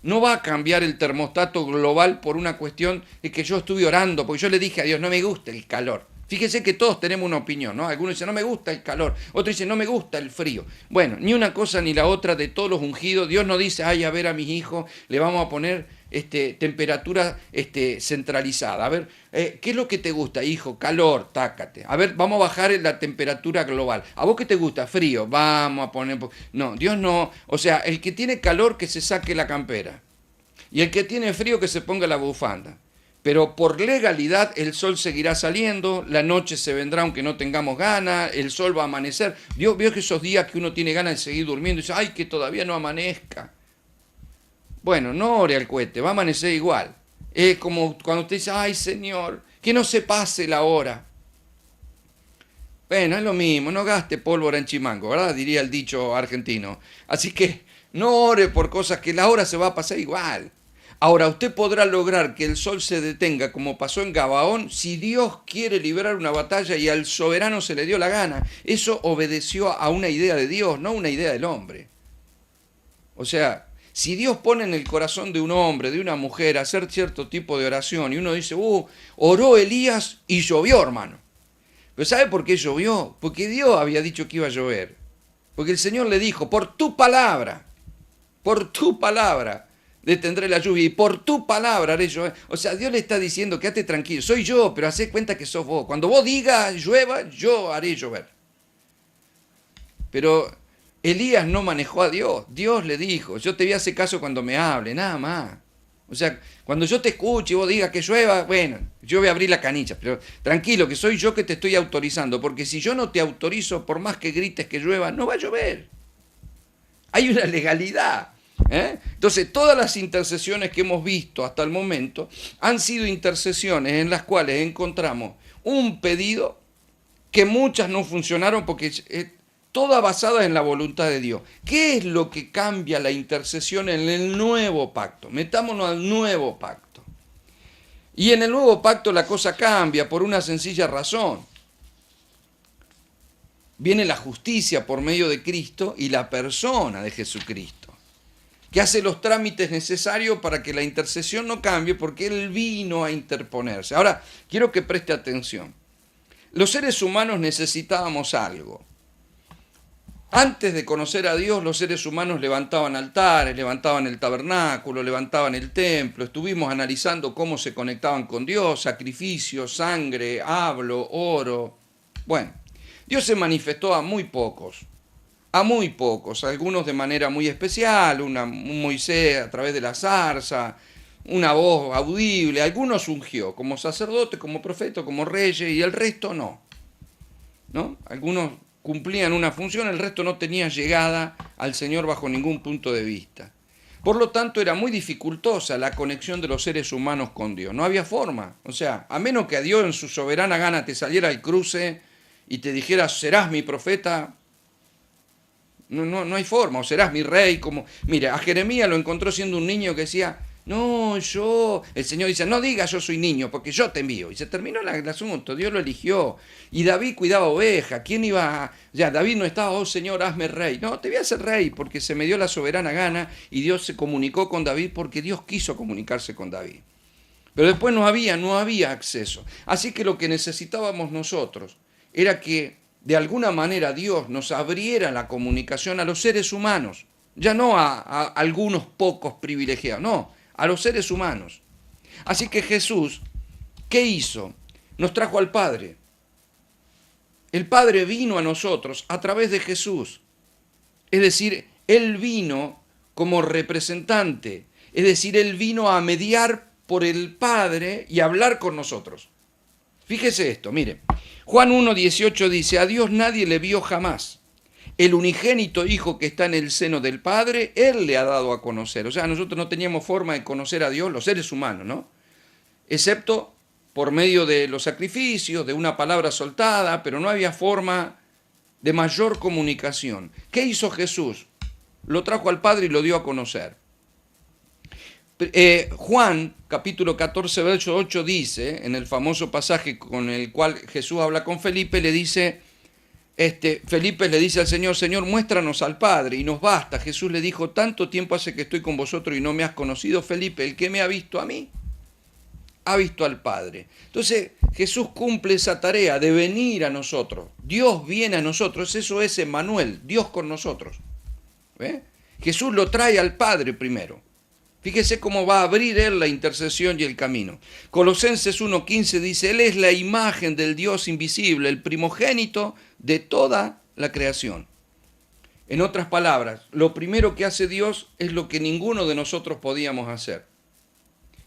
no va a cambiar el termostato global por una cuestión de que yo estuve orando, porque yo le dije a Dios, no me gusta el calor. Fíjese que todos tenemos una opinión, ¿no? Algunos dicen, no me gusta el calor, otros dicen, no me gusta el frío. Bueno, ni una cosa ni la otra de todos los ungidos. Dios no dice, ay, a ver a mis hijos, le vamos a poner temperatura centralizada. A ver, ¿qué es lo que te gusta, hijo? Calor, tácate. A ver, vamos a bajar la temperatura global. ¿A vos qué te gusta? Frío, vamos a poner... No, Dios no. O sea, el que tiene calor que se saque la campera. Y el que tiene frío que se ponga la bufanda. Pero por legalidad el sol seguirá saliendo, la noche se vendrá aunque no tengamos ganas, el sol va a amanecer. Dios vio que esos días que uno tiene ganas de seguir durmiendo y dice, ay, que todavía no amanezca. Bueno, no ore al cohete, va a amanecer igual. Es como cuando usted dice, ay, Señor, que no se pase la hora. Bueno, es lo mismo, no gaste pólvora en chimango, ¿verdad? Diría el dicho argentino. Así que no ore por cosas que la hora se va a pasar igual. Ahora, usted podrá lograr que el sol se detenga como pasó en Gabaón si Dios quiere librar una batalla y al soberano se le dio la gana. Eso obedeció a una idea de Dios, no a una idea del hombre. O sea, si Dios pone en el corazón de un hombre, de una mujer, hacer cierto tipo de oración y uno dice, oró Elías y llovió, hermano. Pero ¿sabe por qué llovió? Porque Dios había dicho que iba a llover. Porque el Señor le dijo, por tu palabra, detendré la lluvia y por tu palabra haré llover. O sea, Dios le está diciendo, quédate tranquilo, soy yo, pero hacé cuenta que sos vos. Cuando vos digas llueva, yo haré llover. Pero Elías no manejó a Dios. Dios le dijo, yo te voy a hacer caso cuando me hable, nada más. O sea, cuando yo te escuche y vos digas que llueva, bueno, yo voy a abrir la canilla, pero tranquilo, que soy yo que te estoy autorizando, porque si yo no te autorizo, por más que grites que llueva, no va a llover. Hay una legalidad. Entonces, todas las intercesiones que hemos visto hasta el momento han sido intercesiones en las cuales encontramos un pedido que muchas no funcionaron porque todas basadas en la voluntad de Dios. ¿Qué es lo que cambia la intercesión en el nuevo pacto? Metámonos al nuevo pacto. Y en el nuevo pacto la cosa cambia por una sencilla razón. Viene la justicia por medio de Cristo y la persona de Jesucristo. que hace los trámites necesarios para que la intercesión no cambie, porque Él vino a interponerse. Ahora, quiero que preste atención. Los seres humanos necesitábamos algo. Antes de conocer a Dios, los seres humanos levantaban altares, levantaban el tabernáculo, levantaban el templo. Estuvimos analizando cómo se conectaban con Dios, sacrificios, sangre, hablo, oro. Bueno, Dios se manifestó a muy pocos, algunos de manera muy especial, un Moisés a través de la zarza, una voz audible, algunos ungió como sacerdote, como profeta, como reyes, y el resto no. Algunos cumplían una función, el resto no tenía llegada al Señor bajo ningún punto de vista. Por lo tanto, era muy dificultosa la conexión de los seres humanos con Dios. No había forma. O sea, a menos que a Dios en su soberana gana te saliera al cruce y te dijera, serás mi profeta, no hay forma, o serás mi rey. Mire, a Jeremías lo encontró siendo un niño que decía, no, el Señor dice, no digas yo soy niño, porque yo te envío. Y se terminó el asunto, Dios lo eligió. Y David cuidaba ovejas, ¿quién iba a...? Ya, David no estaba, oh Señor, hazme rey. No, te voy a hacer rey, porque se me dio la soberana gana, y Dios se comunicó con David porque Dios quiso comunicarse con David. Pero después no había acceso. Así que lo que necesitábamos nosotros era que de alguna manera Dios nos abriera la comunicación a los seres humanos, ya no a algunos pocos privilegiados, no, a los seres humanos. Así que Jesús, ¿qué hizo? Nos trajo al Padre. El Padre vino a nosotros a través de Jesús. Es decir, Él vino como representante. Es decir, Él vino a mediar por el Padre y a hablar con nosotros. Fíjese esto, mire. Juan 1:18 dice, a Dios nadie le vio jamás. El unigénito Hijo que está en el seno del Padre, Él le ha dado a conocer. O sea, nosotros no teníamos forma de conocer a Dios, los seres humanos, ¿no? Excepto por medio de los sacrificios, de una palabra soltada, pero no había forma de mayor comunicación. ¿Qué hizo Jesús? Lo trajo al Padre y lo dio a conocer. Juan, capítulo 14, verso 8, dice, en el famoso pasaje con el cual Jesús habla con Felipe, le dice, Felipe le dice al Señor, Señor, muéstranos al Padre y nos basta. Jesús le dijo, tanto tiempo hace que estoy con vosotros y no me has conocido, Felipe, el que me ha visto a mí, ha visto al Padre. Entonces Jesús cumple esa tarea de venir a nosotros. Dios viene a nosotros, eso es Emmanuel, Dios con nosotros. ¿Ve? Jesús lo trae al Padre primero. Fíjese cómo va a abrir Él la intercesión y el camino. Colosenses 1:15 dice, Él es la imagen del Dios invisible, el primogénito de toda la creación. En otras palabras, lo primero que hace Dios es lo que ninguno de nosotros podíamos hacer.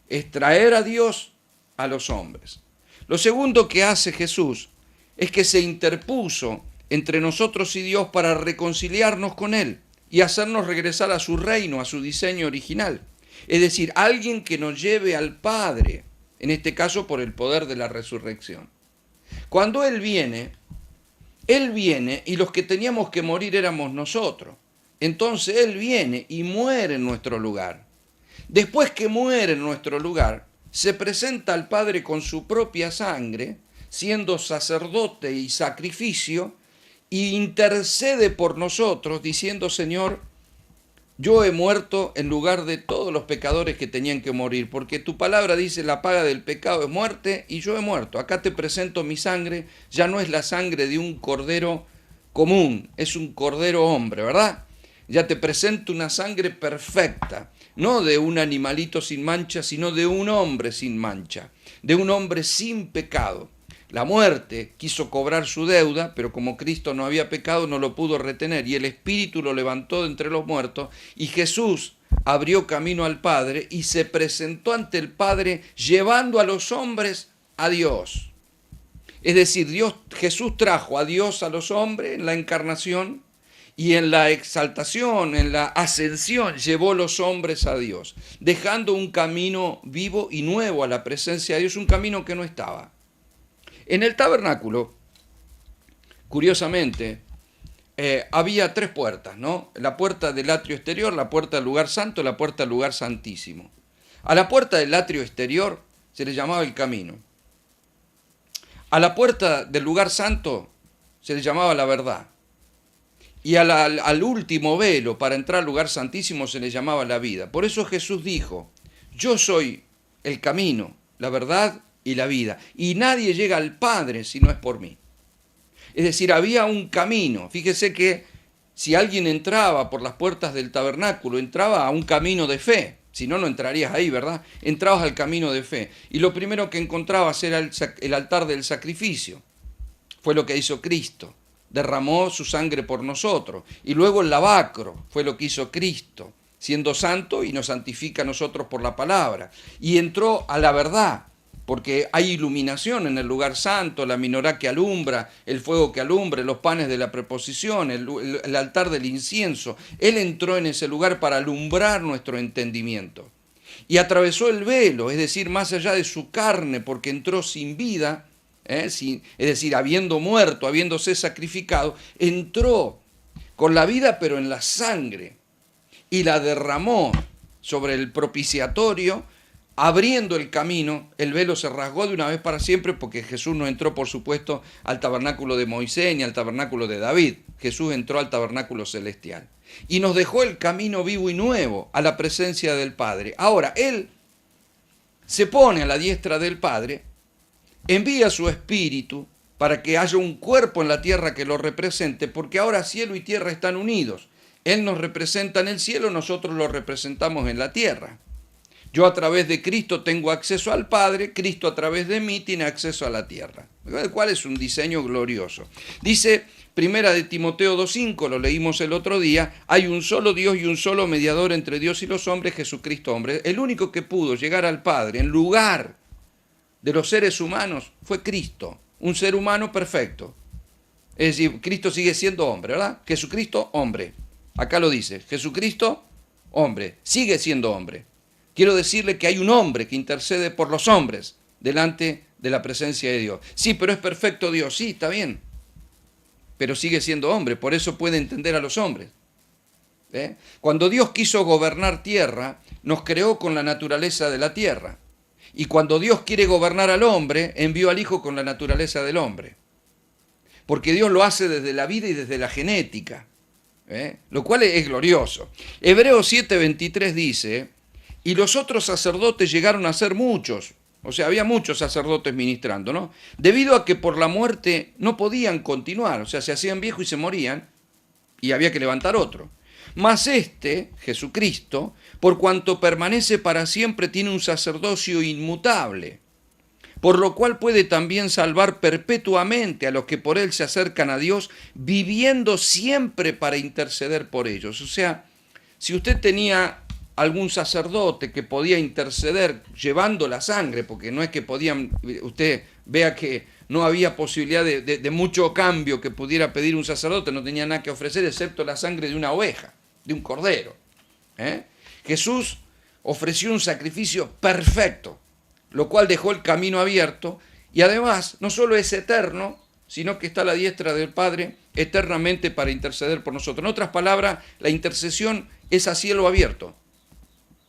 Es traer a Dios a los hombres. Lo segundo que hace Jesús es que se interpuso entre nosotros y Dios para reconciliarnos con Él y hacernos regresar a su reino, a su diseño original. Es decir, alguien que nos lleve al Padre, en este caso por el poder de la resurrección. Cuando Él viene y los que teníamos que morir éramos nosotros. Entonces Él viene y muere en nuestro lugar. Después que muere en nuestro lugar, se presenta al Padre con su propia sangre, siendo sacerdote y sacrificio, y intercede por nosotros diciendo, Señor, yo he muerto en lugar de todos los pecadores que tenían que morir, porque tu palabra dice la paga del pecado es muerte y yo he muerto. Acá te presento mi sangre, ya no es la sangre de un cordero común, es un cordero hombre, ¿verdad? Ya te presento una sangre perfecta, no de un animalito sin mancha, sino de un hombre sin mancha, de un hombre sin pecado. La muerte quiso cobrar su deuda, pero como Cristo no había pecado, no lo pudo retener, y el Espíritu lo levantó de entre los muertos, y Jesús abrió camino al Padre y se presentó ante el Padre llevando a los hombres a Dios. Es decir, Jesús trajo a Dios a los hombres en la encarnación, y en la exaltación, en la ascensión, llevó los hombres a Dios, dejando un camino vivo y nuevo a la presencia de Dios, un camino que no estaba. En el tabernáculo, curiosamente, había 3 puertas, ¿no? La puerta del atrio exterior, la puerta del lugar santo, la puerta del lugar santísimo. A la puerta del atrio exterior se le llamaba el camino. A la puerta del lugar santo se le llamaba la verdad. y al último velo para entrar al lugar santísimo se le llamaba la vida. Por eso Jesús dijo, yo soy el camino, la verdad y la vida, y nadie llega al Padre si no es por mí. Es decir, había un camino. Fíjese que si alguien entraba por las puertas del tabernáculo, entraba a un camino de fe. Si no, no entrarías ahí, ¿verdad? Entrabas al camino de fe. Y lo primero que encontrabas era el altar del sacrificio. Fue lo que hizo Cristo. Derramó su sangre por nosotros. Y luego el lavacro fue lo que hizo Cristo, siendo santo y nos santifica a nosotros por la palabra. Y entró a la verdad, porque hay iluminación en el lugar santo, la menorá que alumbra, el fuego que alumbra, los panes de la preposición, el altar del incienso. Él entró en ese lugar para alumbrar nuestro entendimiento. Y atravesó el velo, es decir, más allá de su carne, porque entró sin vida, es decir, habiendo muerto, habiéndose sacrificado, entró con la vida pero en la sangre y la derramó sobre el propiciatorio, abriendo el camino. El velo se rasgó de una vez para siempre, porque Jesús no entró, por supuesto, al tabernáculo de Moisés ni al tabernáculo de David. Jesús entró al tabernáculo celestial y nos dejó el camino vivo y nuevo a la presencia del Padre. Ahora, Él se pone a la diestra del Padre, envía su Espíritu para que haya un cuerpo en la tierra que lo represente, porque ahora cielo y tierra están unidos. Él nos representa en el cielo, nosotros lo representamos en la tierra. Yo a través de Cristo tengo acceso al Padre, Cristo a través de mí tiene acceso a la tierra. ¿El cual es un diseño glorioso? Dice Primera de Timoteo 2:5, lo leímos el otro día, hay un solo Dios y un solo mediador entre Dios y los hombres, Jesucristo hombre. El único que pudo llegar al Padre en lugar de los seres humanos fue Cristo, un ser humano perfecto. Es decir, Cristo sigue siendo hombre, ¿verdad? Jesucristo, hombre. Acá lo dice, Jesucristo, hombre, sigue siendo hombre. Quiero decirle que hay un hombre que intercede por los hombres delante de la presencia de Dios. Sí, pero es perfecto Dios, sí, está bien, pero sigue siendo hombre, por eso puede entender a los hombres. Cuando Dios quiso gobernar tierra, nos creó con la naturaleza de la tierra. Y cuando Dios quiere gobernar al hombre, envió al Hijo con la naturaleza del hombre. Porque Dios lo hace desde la vida y desde la genética, lo cual es glorioso. Hebreos 7:23 dice, y los otros sacerdotes llegaron a ser muchos, o sea, había muchos sacerdotes ministrando, ¿no? Debido a que por la muerte no podían continuar, o sea, se hacían viejos y se morían, y había que levantar otro. Mas este, Jesucristo, por cuanto permanece para siempre, tiene un sacerdocio inmutable, por lo cual puede también salvar perpetuamente a los que por él se acercan a Dios, viviendo siempre para interceder por ellos. O sea, si usted tenía algún sacerdote que podía interceder llevando la sangre, porque no es que podían, usted vea que no había posibilidad de mucho cambio que pudiera pedir un sacerdote, no tenía nada que ofrecer excepto la sangre de una oveja, de un cordero. Jesús ofreció un sacrificio perfecto, lo cual dejó el camino abierto, y además no solo es eterno, sino que está a la diestra del Padre eternamente para interceder por nosotros. En otras palabras, la intercesión es a cielo abierto,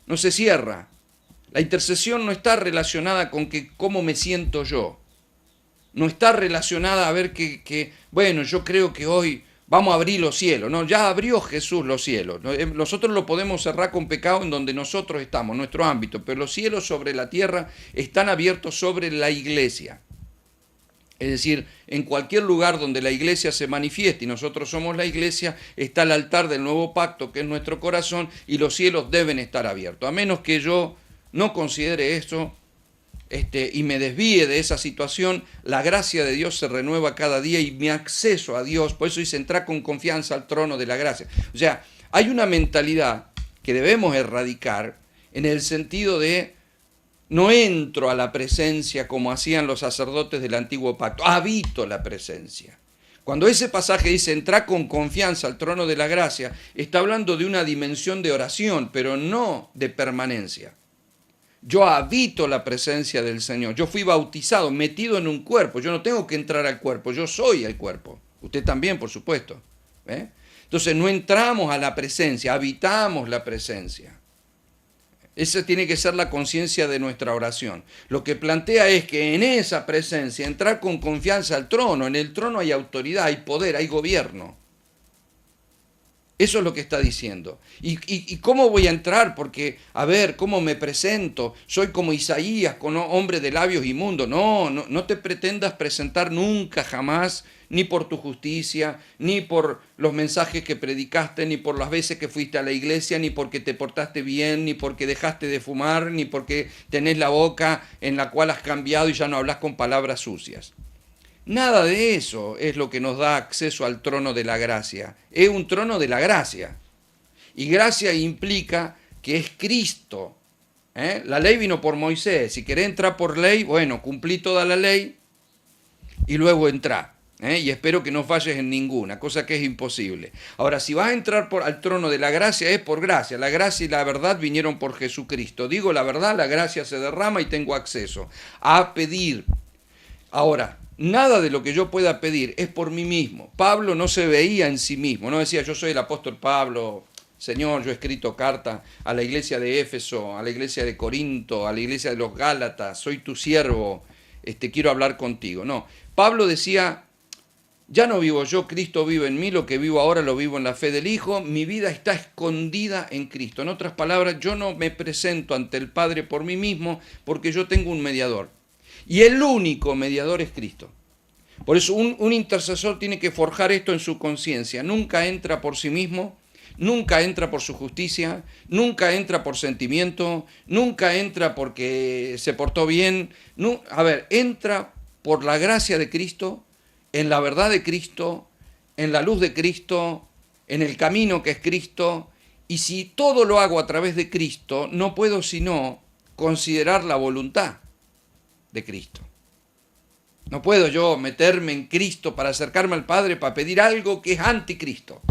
no se cierra. La intercesión no está relacionada con que cómo me siento yo, no está relacionada a ver bueno, yo creo que hoy vamos a abrir los cielos. No, ya abrió Jesús los cielos. Nosotros lo podemos cerrar con pecado en donde nosotros estamos, nuestro ámbito, pero los cielos sobre la tierra están abiertos sobre la iglesia. Es decir, en cualquier lugar donde la iglesia se manifieste y nosotros somos la iglesia, está el altar del nuevo pacto, que es nuestro corazón, y los cielos deben estar abiertos. A menos que yo no considere eso y me desvíe de esa situación, la gracia de Dios se renueva cada día y mi acceso a Dios, por eso dice, entrar con confianza al trono de la gracia. O sea, hay una mentalidad que debemos erradicar en el sentido de no entro a la presencia como hacían los sacerdotes del antiguo pacto, habito la presencia. Cuando ese pasaje dice entrar con confianza al trono de la gracia, está hablando de una dimensión de oración, pero no de permanencia. Yo habito la presencia del Señor. Yo fui bautizado, metido en un cuerpo. Yo no tengo que entrar al cuerpo, yo soy el cuerpo. Usted también, por supuesto. Entonces no entramos a la presencia, habitamos la presencia. Esa tiene que ser la conciencia de nuestra oración. Lo que plantea es que en esa presencia, entrar con confianza al trono. En el trono hay autoridad, hay poder, hay gobierno. Eso es lo que está diciendo. ¿Y cómo voy a entrar? Porque, a ver, ¿cómo me presento? Soy como Isaías, con hombre de labios inmundos. No, no, no te pretendas presentar nunca, jamás, ni por tu justicia, ni por los mensajes que predicaste, ni por las veces que fuiste a la iglesia, ni porque te portaste bien, ni porque dejaste de fumar, ni porque tenés la boca en la cual has cambiado y ya no hablas con palabras sucias. Nada de eso es lo que nos da acceso al trono de la gracia. Es un trono de la gracia. Y gracia implica que es Cristo. La ley vino por Moisés. Si querés entrar por ley, bueno, cumplí toda la ley y luego entrá. Y espero que no falles en ninguna, cosa que es imposible. Ahora, si vas a entrar al trono de la gracia, es por gracia. La gracia y la verdad vinieron por Jesucristo. Digo la verdad, la gracia se derrama y tengo acceso a pedir. Ahora, nada de lo que yo pueda pedir es por mí mismo. Pablo no se veía en sí mismo, no decía yo soy el apóstol Pablo, Señor, yo he escrito carta a la iglesia de Éfeso, a la iglesia de Corinto, a la iglesia de los Gálatas, soy tu siervo, quiero hablar contigo. No, Pablo decía, ya no vivo yo, Cristo vive en mí, lo que vivo ahora lo vivo en la fe del Hijo, mi vida está escondida en Cristo. En otras palabras, yo no me presento ante el Padre por mí mismo porque yo tengo un mediador. Y el único mediador es Cristo. Por eso un intercesor tiene que forjar esto en su conciencia. Nunca entra por sí mismo, nunca entra por su justicia, nunca entra por sentimiento, nunca entra porque se portó bien. No, entra por la gracia de Cristo, en la verdad de Cristo, en la luz de Cristo, en el camino que es Cristo. Y si todo lo hago a través de Cristo, no puedo sino considerar la voluntad de Cristo. No puedo yo meterme en Cristo para acercarme al Padre para pedir algo que es anticristo.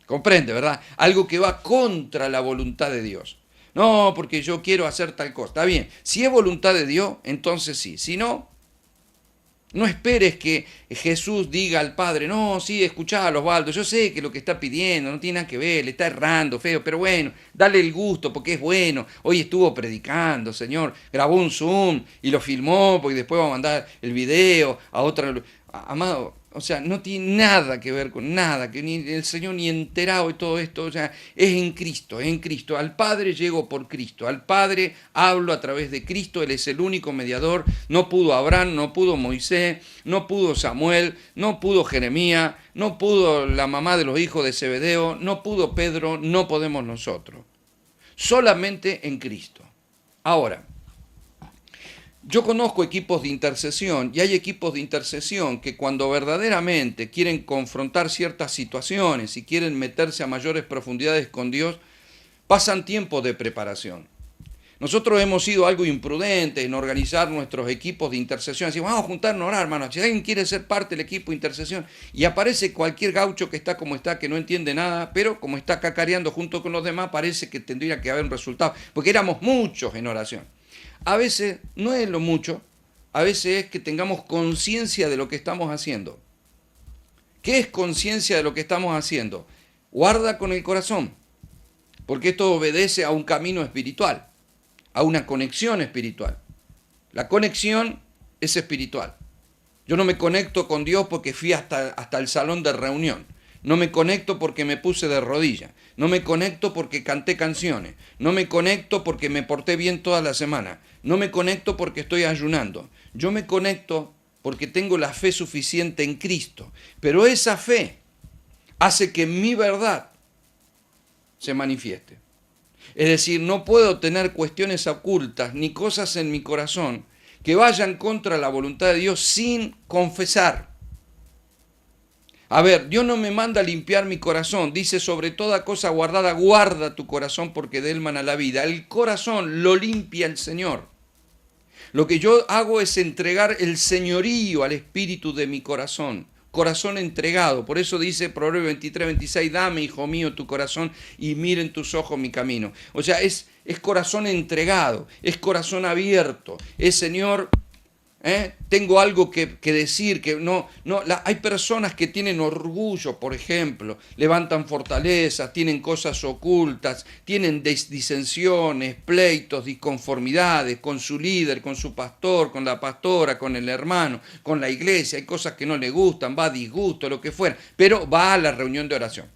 Comprende, ¿verdad? Algo que va contra la voluntad de Dios. No, porque yo quiero hacer tal cosa. Está bien. Si es voluntad de Dios, entonces sí. Si no, no esperes que Jesús diga al Padre, no, sí, escuchá, Osvaldo, yo sé que lo que está pidiendo no tiene nada que ver, le está errando, feo, pero bueno, dale el gusto porque es bueno. Hoy estuvo predicando, Señor, grabó un Zoom y lo filmó porque después va a mandar el video a otra. Amado, o sea, no tiene nada que ver con nada, que ni el Señor ni enterado de todo esto, o sea, es en Cristo, es en Cristo. Al Padre llego por Cristo, al Padre hablo a través de Cristo, Él es el único mediador. No pudo Abraham, no pudo Moisés, no pudo Samuel, no pudo Jeremías, no pudo la mamá de los hijos de Zebedeo, no pudo Pedro, no podemos nosotros. Solamente en Cristo. Ahora, yo conozco equipos de intercesión y hay equipos de intercesión que cuando verdaderamente quieren confrontar ciertas situaciones y quieren meterse a mayores profundidades con Dios, pasan tiempo de preparación. Nosotros hemos sido algo imprudentes en organizar nuestros equipos de intercesión. Decimos, vamos a juntarnos a orar, hermano. Si alguien quiere ser parte del equipo de intercesión y aparece cualquier gaucho que está como está, que no entiende nada, pero como está cacareando junto con los demás, parece que tendría que haber un resultado, porque éramos muchos en oración. A veces no es lo mucho, a veces es que tengamos conciencia de lo que estamos haciendo. ¿Qué es conciencia de lo que estamos haciendo? Guarda con el corazón, porque esto obedece a un camino espiritual, a una conexión espiritual. La conexión es espiritual. Yo no me conecto con Dios porque fui hasta el salón de reunión. No me conecto porque me puse de rodillas. No me conecto porque canté canciones. No me conecto porque me porté bien toda la semana. No me conecto porque estoy ayunando. Yo me conecto porque tengo la fe suficiente en Cristo. Pero esa fe hace que mi verdad se manifieste. Es decir, no puedo tener cuestiones ocultas ni cosas en mi corazón que vayan contra la voluntad de Dios sin confesar. A ver, Dios no me manda a limpiar mi corazón. Dice, sobre toda cosa guardada, guarda tu corazón porque de él mana la vida. El corazón lo limpia el Señor. Lo que yo hago es entregar el señorío al espíritu de mi corazón. Corazón entregado. Por eso dice Proverbios 23, 26, dame, hijo mío, tu corazón y miren tus ojos mi camino. O sea, es corazón entregado, es corazón abierto. Es, Señor, tengo algo que decir, que hay personas que tienen orgullo, por ejemplo, levantan fortalezas, tienen cosas ocultas, tienen disensiones, pleitos, disconformidades con su líder, con su pastor, con la pastora, con el hermano, con la iglesia. Hay cosas que no le gustan, va a disgusto, lo que fuera, pero va a la reunión de oración.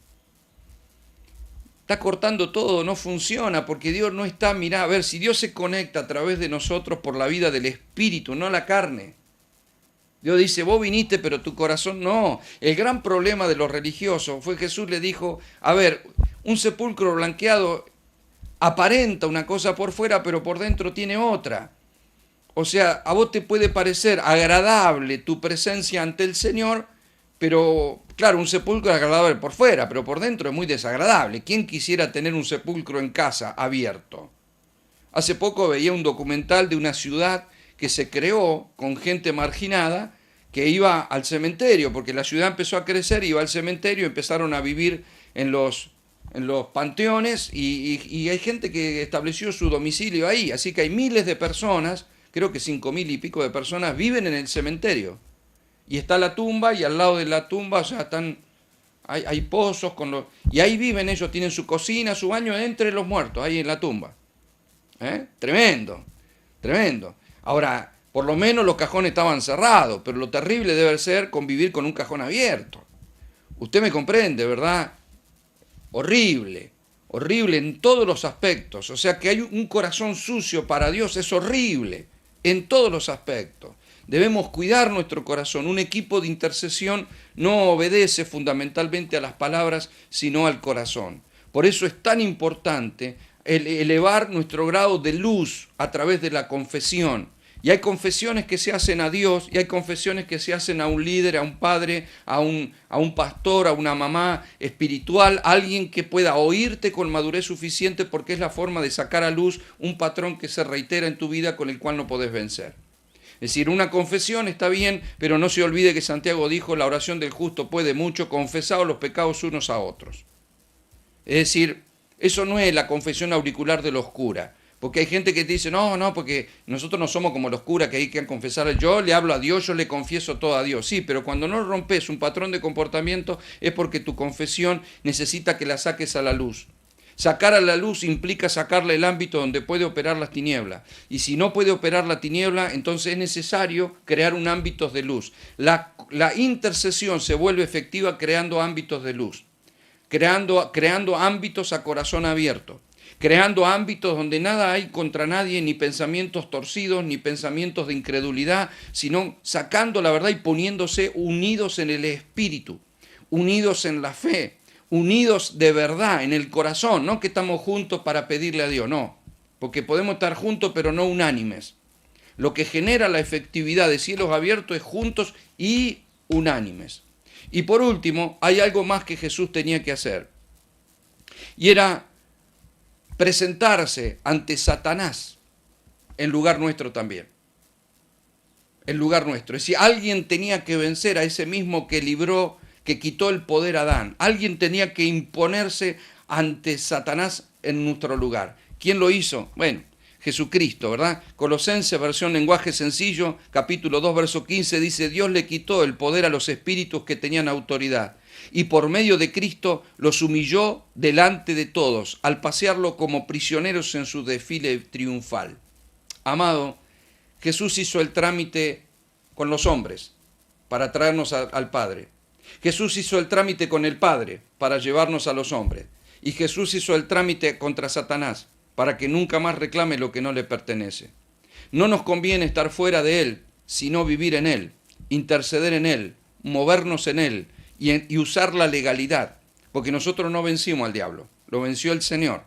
está cortando todo, no funciona, porque Dios no está, mirá, a ver, si Dios se conecta a través de nosotros por la vida del Espíritu, no la carne. Dios dice, vos viniste, pero tu corazón no. El gran problema de los religiosos fue que Jesús le dijo, a ver, un sepulcro blanqueado aparenta una cosa por fuera, pero por dentro tiene otra. O sea, a vos te puede parecer agradable tu presencia ante el Señor, pero claro, un sepulcro es agradable por fuera, pero por dentro es muy desagradable. ¿Quién quisiera tener un sepulcro en casa abierto? Hace poco veía un documental de una ciudad que se creó con gente marginada que iba al cementerio, porque la ciudad empezó a crecer, iba al cementerio, empezaron a vivir en los panteones y hay gente que estableció su domicilio ahí. Así que hay miles de personas, creo que 5.000 y pico de personas, viven en el cementerio. Y está la tumba y al lado de la tumba, o sea, hay pozos y ahí viven ellos, tienen su cocina, su baño entre los muertos, ahí en la tumba. Tremendo, tremendo. Ahora, por lo menos los cajones estaban cerrados, pero lo terrible debe ser convivir con un cajón abierto. Usted me comprende, ¿verdad? Horrible, horrible en todos los aspectos. O sea que hay un corazón sucio para Dios, es horrible en todos los aspectos. Debemos cuidar nuestro corazón. Un equipo de intercesión no obedece fundamentalmente a las palabras, sino al corazón. Por eso es tan importante elevar nuestro grado de luz a través de la confesión. Y hay confesiones que se hacen a Dios y hay confesiones que se hacen a un líder, a un padre, a un pastor, a una mamá espiritual, alguien que pueda oírte con madurez suficiente, porque es la forma de sacar a luz un patrón que se reitera en tu vida con el cual no podés vencer. Es decir, una confesión está bien, pero no se olvide que Santiago dijo, la oración del justo puede mucho, confesados los pecados unos a otros. Es decir, eso no es la confesión auricular de los curas. Porque hay gente que te dice, no, porque nosotros no somos como los curas que hay que confesar. Yo le hablo a Dios, yo le confieso todo a Dios. Sí, pero cuando no rompes un patrón de comportamiento es porque tu confesión necesita que la saques a la luz. Sacar a la luz implica sacarle el ámbito donde puede operar las tinieblas. Y si no puede operar la tiniebla, entonces es necesario crear un ámbito de luz. La intercesión se vuelve efectiva creando ámbitos de luz. Creando ámbitos a corazón abierto. Creando ámbitos donde nada hay contra nadie, ni pensamientos torcidos, ni pensamientos de incredulidad, sino sacando la verdad y poniéndose unidos en el espíritu, unidos en la fe, unidos de verdad en el corazón, no que estamos juntos para pedirle a Dios, no, porque podemos estar juntos pero no unánimes. Lo que genera la efectividad de cielos abiertos es juntos y unánimes. Y por último, hay algo más que Jesús tenía que hacer, y era presentarse ante Satanás en lugar nuestro también. En lugar nuestro. Es decir, alguien tenía que vencer a ese mismo que libró, que quitó el poder a Adán. Alguien tenía que imponerse ante Satanás en nuestro lugar. ¿Quién lo hizo? Bueno, Jesucristo, ¿verdad? Colosenses, versión lenguaje sencillo, capítulo 2, verso 15, dice, Dios le quitó el poder a los espíritus que tenían autoridad y por medio de Cristo los humilló delante de todos, al pasearlo como prisioneros en su desfile triunfal. Amado, Jesús hizo el trámite con los hombres para traernos al Padre. Jesús hizo el trámite con el Padre para llevarnos a los hombres. Y Jesús hizo el trámite contra Satanás para que nunca más reclame lo que no le pertenece. No nos conviene estar fuera de Él, sino vivir en Él, interceder en Él, movernos en Él y usar la legalidad, porque nosotros no vencimos al diablo, lo venció el Señor.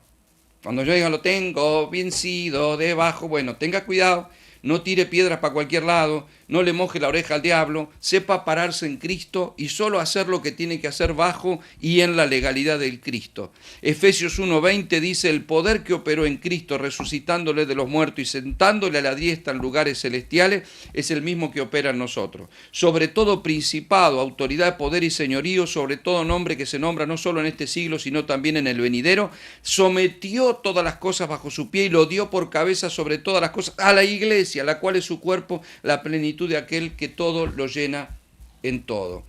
Cuando yo diga lo tengo vencido debajo, bueno, tenga cuidado, no tire piedras para cualquier lado, no le moje la oreja al diablo, sepa pararse en Cristo y solo hacer lo que tiene que hacer bajo y en la legalidad del Cristo. Efesios 1:20 dice, el poder que operó en Cristo resucitándole de los muertos y sentándole a la diestra en lugares celestiales es el mismo que opera en nosotros. Sobre todo principado, autoridad, poder y señorío, sobre todo nombre que se nombra no solo en este siglo sino también en el venidero, sometió todas las cosas bajo su pie y lo dio por cabeza sobre todas las cosas a la iglesia, la cual es su cuerpo, la plenitud de aquel que todo lo llena en todo.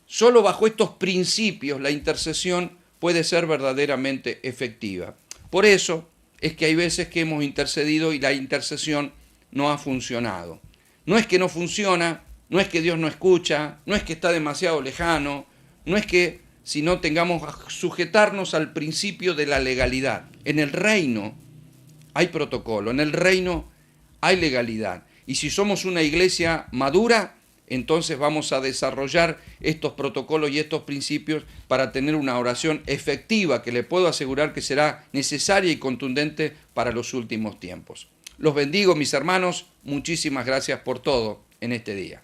Solo bajo estos principios la intercesión puede ser verdaderamente efectiva. Por eso es que hay veces que hemos intercedido y la intercesión no ha funcionado. No es que no funciona, no es que Dios no escucha, no es que está demasiado lejano, no es que sino tengamos a sujetarnos al principio de la legalidad. En el reino hay protocolo, en el reino hay legalidad. Y si somos una iglesia madura, entonces vamos a desarrollar estos protocolos y estos principios para tener una oración efectiva que le puedo asegurar que será necesaria y contundente para los últimos tiempos. Los bendigo, mis hermanos. Muchísimas gracias por todo en este día.